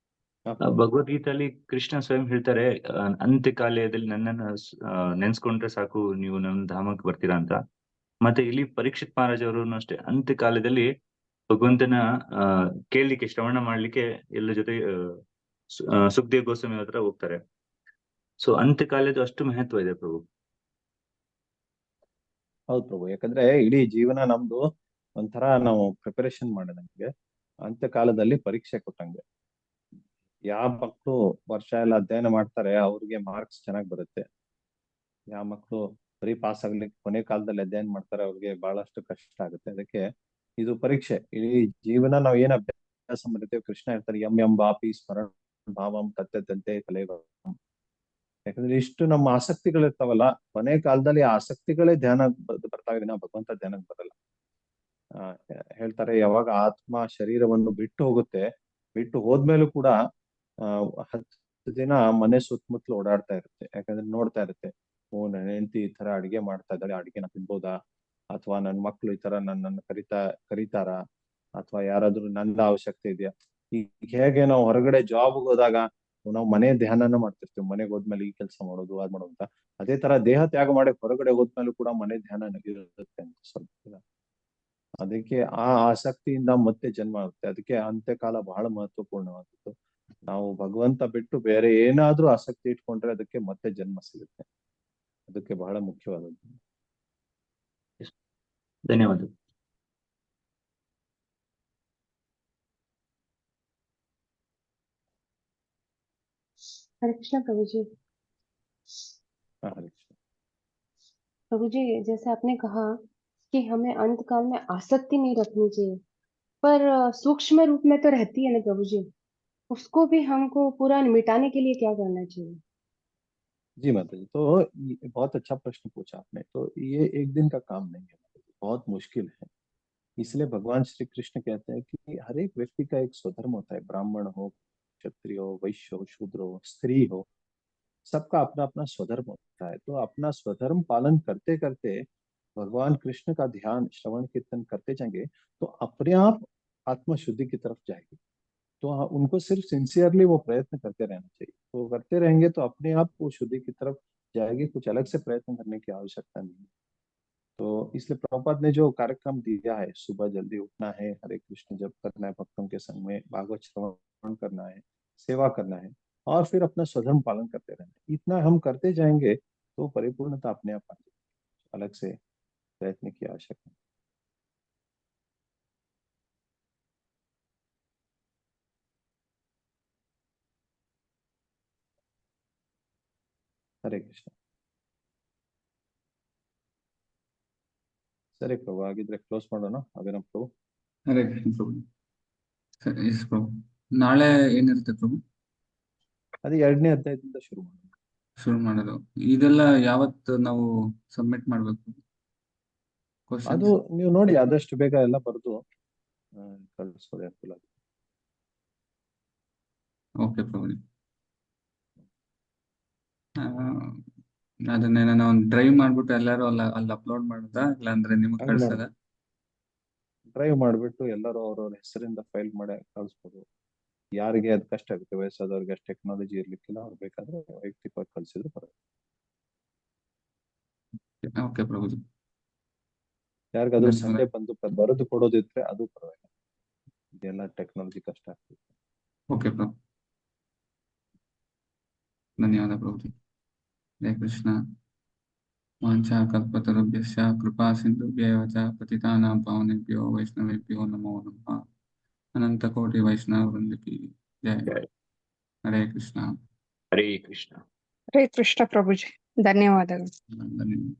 Speaker 7: ಭಗವದ್ಗೀತೆಯಲ್ಲಿ ಕೃಷ್ಣ ಸ್ವಯಂ ಹೇಳ್ತಾರೆ, ಅಂತ್ಯಕಾಲದಲ್ಲಿ ನನ್ನನ್ನು ನೆನ್ಸ್ಕೊಂಡ್ರೆ ಸಾಕು, ನೀವು ನನ್ನ ಧಾಮಕ್ಕೆ ಬರ್ತೀರಾ ಅಂತ. ಮತ್ತೆ ಇಲ್ಲಿ ಪರೀಕ್ಷಿತ್ ಮಹಾರಾಜ್ ಅವರು ಅಷ್ಟೇ ಅಂತ್ಯಕಾಲದಲ್ಲಿ ಭಗವಂತನ ಕೇಳಲಿಕ್ಕೆ, ಶ್ರವಣ ಮಾಡ್ಲಿಕ್ಕೆ ಎಲ್ಲ ಜೊತೆ ಸುಖದೇವ್ ಗೋಸ್ವಾಮಿ ಹತ್ರ ಹೋಗ್ತಾರೆ. ಸೊ ಅಂತ್ಯಕಾಲದ ಅಷ್ಟು ಮಹತ್ವ ಇದೆ ಪ್ರಭು.
Speaker 1: ಹೌದು ಪ್ರಭು, ಯಾಕಂದ್ರೆ ಇಡೀ ಜೀವನ ನಮ್ದು ಒಂಥರ ನಾವು ಪ್ರಿಪರೇಷನ್ ಮಾಡಿದಂಗೆ, ಅಂತ್ಯಕಾಲದಲ್ಲಿ ಪರೀಕ್ಷೆ ಕೊಟ್ಟಂಗೆ. ಯಾವ ಮಕ್ಕಳು ವರ್ಷ ಎಲ್ಲ ಅಧ್ಯಯನ ಮಾಡ್ತಾರೆ ಅವ್ರಿಗೆ ಮಾರ್ಕ್ಸ್ ಚೆನ್ನಾಗಿ ಬರುತ್ತೆ. ಯಾವ ಮಕ್ಕಳು ಬರೀ ಪಾಸ್ ಆಗ್ಲಿಕ್ಕೆ ಕೊನೆ ಕಾಲದಲ್ಲಿ ಅಧ್ಯಯನ ಮಾಡ್ತಾರೆ ಅವ್ರಿಗೆ ಬಹಳಷ್ಟು ಕಷ್ಟ ಆಗುತ್ತೆ. ಅದಕ್ಕೆ ಇದು ಪರೀಕ್ಷೆ. ಇಡೀ ಜೀವನ ನಾವು ಏನ್ ಅಭ್ಯಾಸ ಮಾಡಿರ್ತೇವೆ, ಕೃಷ್ಣ ಹೇಳ್ತಾರೆ ಎಂ ಬಾಪಿ ಸ್ಮರಣ ಭಾವಂ ತತ್ತಂತೆ ಕಲೆಗಳು. ಯಾಕಂದ್ರೆ ಇಷ್ಟು ನಮ್ಮ ಆಸಕ್ತಿಗಳಿರ್ತಾವಲ್ಲ, ಕೊನೆ ಕಾಲದಲ್ಲಿ ಆ ಆಸಕ್ತಿಗಳೇ ಧ್ಯಾನ ಬರ್ತಾ ಇದ್ದೀನ, ಭಗವಂತ ಧ್ಯಾನಕ್ಕೆ ಬರಲ್ಲ. ಹೇಳ್ತಾರೆ ಯಾವಾಗ ಆತ್ಮ ಶರೀರವನ್ನು ಬಿಟ್ಟು ಹೋಗುತ್ತೆ, ಬಿಟ್ಟು ಹೋದ್ಮೇಲೂ ಕೂಡ 10 ದಿನ ಮನೆ ಸುತ್ತಮುತ್ತಲು ಓಡಾಡ್ತಾ ಇರುತ್ತೆ. ಯಾಕಂದ್ರೆ ನೋಡ್ತಾ ಇರುತ್ತೆ, ಓ ನನ್ನ ಹೆಂಡತಿ ಈ ತರ ಅಡಿಗೆ ಮಾಡ್ತಾ ಇದ್ದಾಳೆ, ಅಡಿಗೆನ ತಿನ್ಬೋದಾ, ಅಥವಾ ನನ್ನ ಮಕ್ಳು ಈ ತರ ನನ್ನನ್ನು ಕರೀತಾರ, ಅಥವಾ ಯಾರಾದ್ರೂ ನನ್ನ ಅವಶ್ಯಕತೆ ಇದೆಯಾ. ಈಗ ಹೇಗೆ ನಾವು ಹೊರಗಡೆ ಜಾಬ್ಗೆ ಹೋದಾಗ ನಾವು ಮನೆ ಧ್ಯಾನನ ಮಾಡ್ತಿರ್ತೀವಿ, ಮನೆಗೆ ಹೋದ್ಮೇಲೆ ಈ ಕೆಲಸ ಮಾಡೋದು ಅದ್ ಮಾಡೋದು ಅಂತ. ಅದೇ ತರ ದೇಹ ತ್ಯಾಗ ಮಾಡಿ ಹೊರಗಡೆ ಹೋದ್ಮೇಲೂ ಕೂಡ ಮನೆ ಧ್ಯಾನ ಇರುತ್ತೆ ಅಂತ ಸ್ವಲ್ಪ. ಅದಕ್ಕೆ ಆ ಆಸಕ್ತಿಯಿಂದ ಮತ್ತೆ ಜನ್ಮ ಆಗುತ್ತೆ. ಅದಕ್ಕೆ ಅಂತ್ಯಕಾಲ ಬಹಳ ಮಹತ್ವಪೂರ್ಣವಾದದ್ದು. ನಾವು ಭಗವಂತ ಬಿಟ್ಟು ಬೇರೆ ಏನಾದ್ರೂ ಆಸಕ್ತಿ ಇಟ್ಕೊಂಡ್ರೆ ಅದಕ್ಕೆ ಮತ್ತೆ ಜನ್ಮ ಸಿಗುತ್ತೆ. ಅದಕ್ಕೆ ಬಹಳ ಮುಖ್ಯವಾದದ್ದು.
Speaker 7: ಧನ್ಯವಾದ.
Speaker 6: हरे कृष्णा प्रभु जी।
Speaker 1: हरे कृष्ण
Speaker 6: प्रभु जी, जैसे आपने कहा कि हमें अंत काल में आसक्ति नहीं रखनी चाहिए, पर सूक्ष्म रूप में तो रहती है ना प्रभु जी, उसको भी हमको पूरा मिटाने के लिए क्या करना चाहिए?
Speaker 1: जी माता जी, तो ये बहुत अच्छा प्रश्न पूछा आपने। तो ये एक दिन का काम नहीं है, बहुत मुश्किल है। इसलिए भगवान श्री कृष्ण कहते हैं कि हर एक व्यक्ति का एक स्वधर्म होता है। ब्राह्मण हो, क्षत्रिय हो, वैश्य हो, शूद्र हो, स्त्री हो, सबका अपना अपना स्वधर्म होता है। तो अपना स्वधर्म पालन करते करते भगवान कृष्ण का ध्यान श्रवण कीर्तन करते जाएंगे तो अपने आप आत्मा शुद्धि की तरफ जाएगी। तो उनको सिर्फ सिंसियरली वो प्रयत्न करते रहना चाहिए। तो करते रहेंगे तो अपने आप वो शुद्धि की तरफ जाएगी, कुछ अलग से प्रयत्न करने की आवश्यकता नहीं। तो इसलिए प्रभुपाद ने जो कार्यक्रम दिया है, सुबह जल्दी उठना है, हरे कृष्ण जप करना है, भक्तों के संग में भागवत श्रवण करना है, सेवा करना है, और फिर अपना स्वधर्म पालन करते रहना है, इतना हम करते जाएंगे तो परिपूर्णता अपने आप आ जाएगी। अलग से प्रयत्न की आवश्यकता नहीं। ಹರೇ ಕೃಷ್ಣ. ಸರಿ ಪ್ರಭು, ಹಾಗಿದ್ರೆ ಕ್ಲೋಸ್ ಮಾಡೋಣ. ಅಭಿರಾಮ್ ಪ್ರಭು.
Speaker 8: ಹರೇ ಕೃಷ್ಣ ಪ್ರಭು. ಎಸ್ ಪ್ರಭು. ನಾಳೆ ಏನಿರುತ್ತೆ ಪ್ರಭು?
Speaker 1: ಅದು 2ನೇ ಅಧ್ಯಾಯದಿಂದ ಶುರು ಮಾಡೋದು.
Speaker 8: ಇದೆಲ್ಲ ಯಾವತ್ತು ನಾವು ಸಬ್ಮಿಟ್ ಮಾಡ್ಬೇಕು?
Speaker 1: ಅದು ನೀವು ನೋಡಿ ಆದಷ್ಟು ಬೇಗ ಎಲ್ಲ ಬರೆದು ಕಳಿಸ್ಕೊಡಿ ಅನುಕೂಲ.
Speaker 8: ಓಕೆ ಪ್ರಭು. ಅದನ್ನೇನ ಒಂದು ಡ್ರೈವ್ ಮಾಡ್ಬಿಟ್ಟು ಎಲ್ಲರೂ ಅಲ್ಲಿ ಅಪ್ಲೋಡ್ ಮಾಡುದಾ ಇಲ್ಲಾಂದ್ರೆ ನಿಮಗ್
Speaker 1: ಹಂಗ್
Speaker 8: ಕಳ್ಸದ?
Speaker 1: ಡ್ರೈವ್ ಮಾಡ್ಬಿಟ್ಟು ಎಲ್ಲರೂ ಅವ್ರವ್ರ ಹೆಸರಿಂದ ಫೈಲ್ ಮಾಡಿ ಕಳಿಸ್ಬೋದು. ಯಾರಿಗೆ ಅದು ಕಷ್ಟ ಆಗುತ್ತೆ, ವಯಸ್ಸಾದವ್ರಿಗೆ ಅಷ್ಟು ಟೆಕ್ನಾಲಜಿ ಇರ್ಲಿಕ್ಕಿಲ್ಲ, ಅವ್ರು ಬೇಕಾದ್ರೆ ವೈಯಕ್ತಿಕವಾಗಿ ಕಳ್ಸಿದ್ರು ಪರವಾಗಿಲ್ಲ.
Speaker 8: ಓಕೆ ಪ್ರಭುಜಿ,
Speaker 1: ಯಾರಿಗಾದ್ರೂ
Speaker 8: ಧನ್ಯವಾದ.
Speaker 1: ಸಂಡೆ ಬಂದು ಬರೆದು ಕೊಡೋದಿದ್ರೆ ಅದು ಪರವಾಗಿಲ್ಲ. ಇದೆಲ್ಲ ಟೆಕ್ನಾಲಜಿ ಕಷ್ಟ ಆಗ್ತದೆ.
Speaker 8: ಓಕೆ ಪ್ರಭು, ಧನ್ಯವಾದ ಪ್ರಭುಜಿ. ಹರೇ ಕೃಷ್ಣ. ವಾಂಛಾ ಕಲ್ಪತರುಭ್ಯಶ್ಚ ಕೃಪಾ ಸಿಂಧುಭ್ಯೇವ ಚ ಪತಿತಾನಾಂ ಪಾವನೇಭ್ಯೋ ವೈಷ್ಣವೇಭ್ಯೋ ನಮೋ ನಮಃ. ಅನಂತ ಕೋಟಿ ವೈಷ್ಣವ ವೃಂದ ಕಿ ಜಯ. ಹರೇ ಕೃಷ್ಣ.
Speaker 7: ಹರೇ ಕೃಷ್ಣ.
Speaker 5: ಹರೇ ಕೃಷ್ಣ ಪ್ರಭುಜಿ, ಧನ್ಯವಾದಗಳು.
Speaker 8: ಧನ್ಯವಾದ.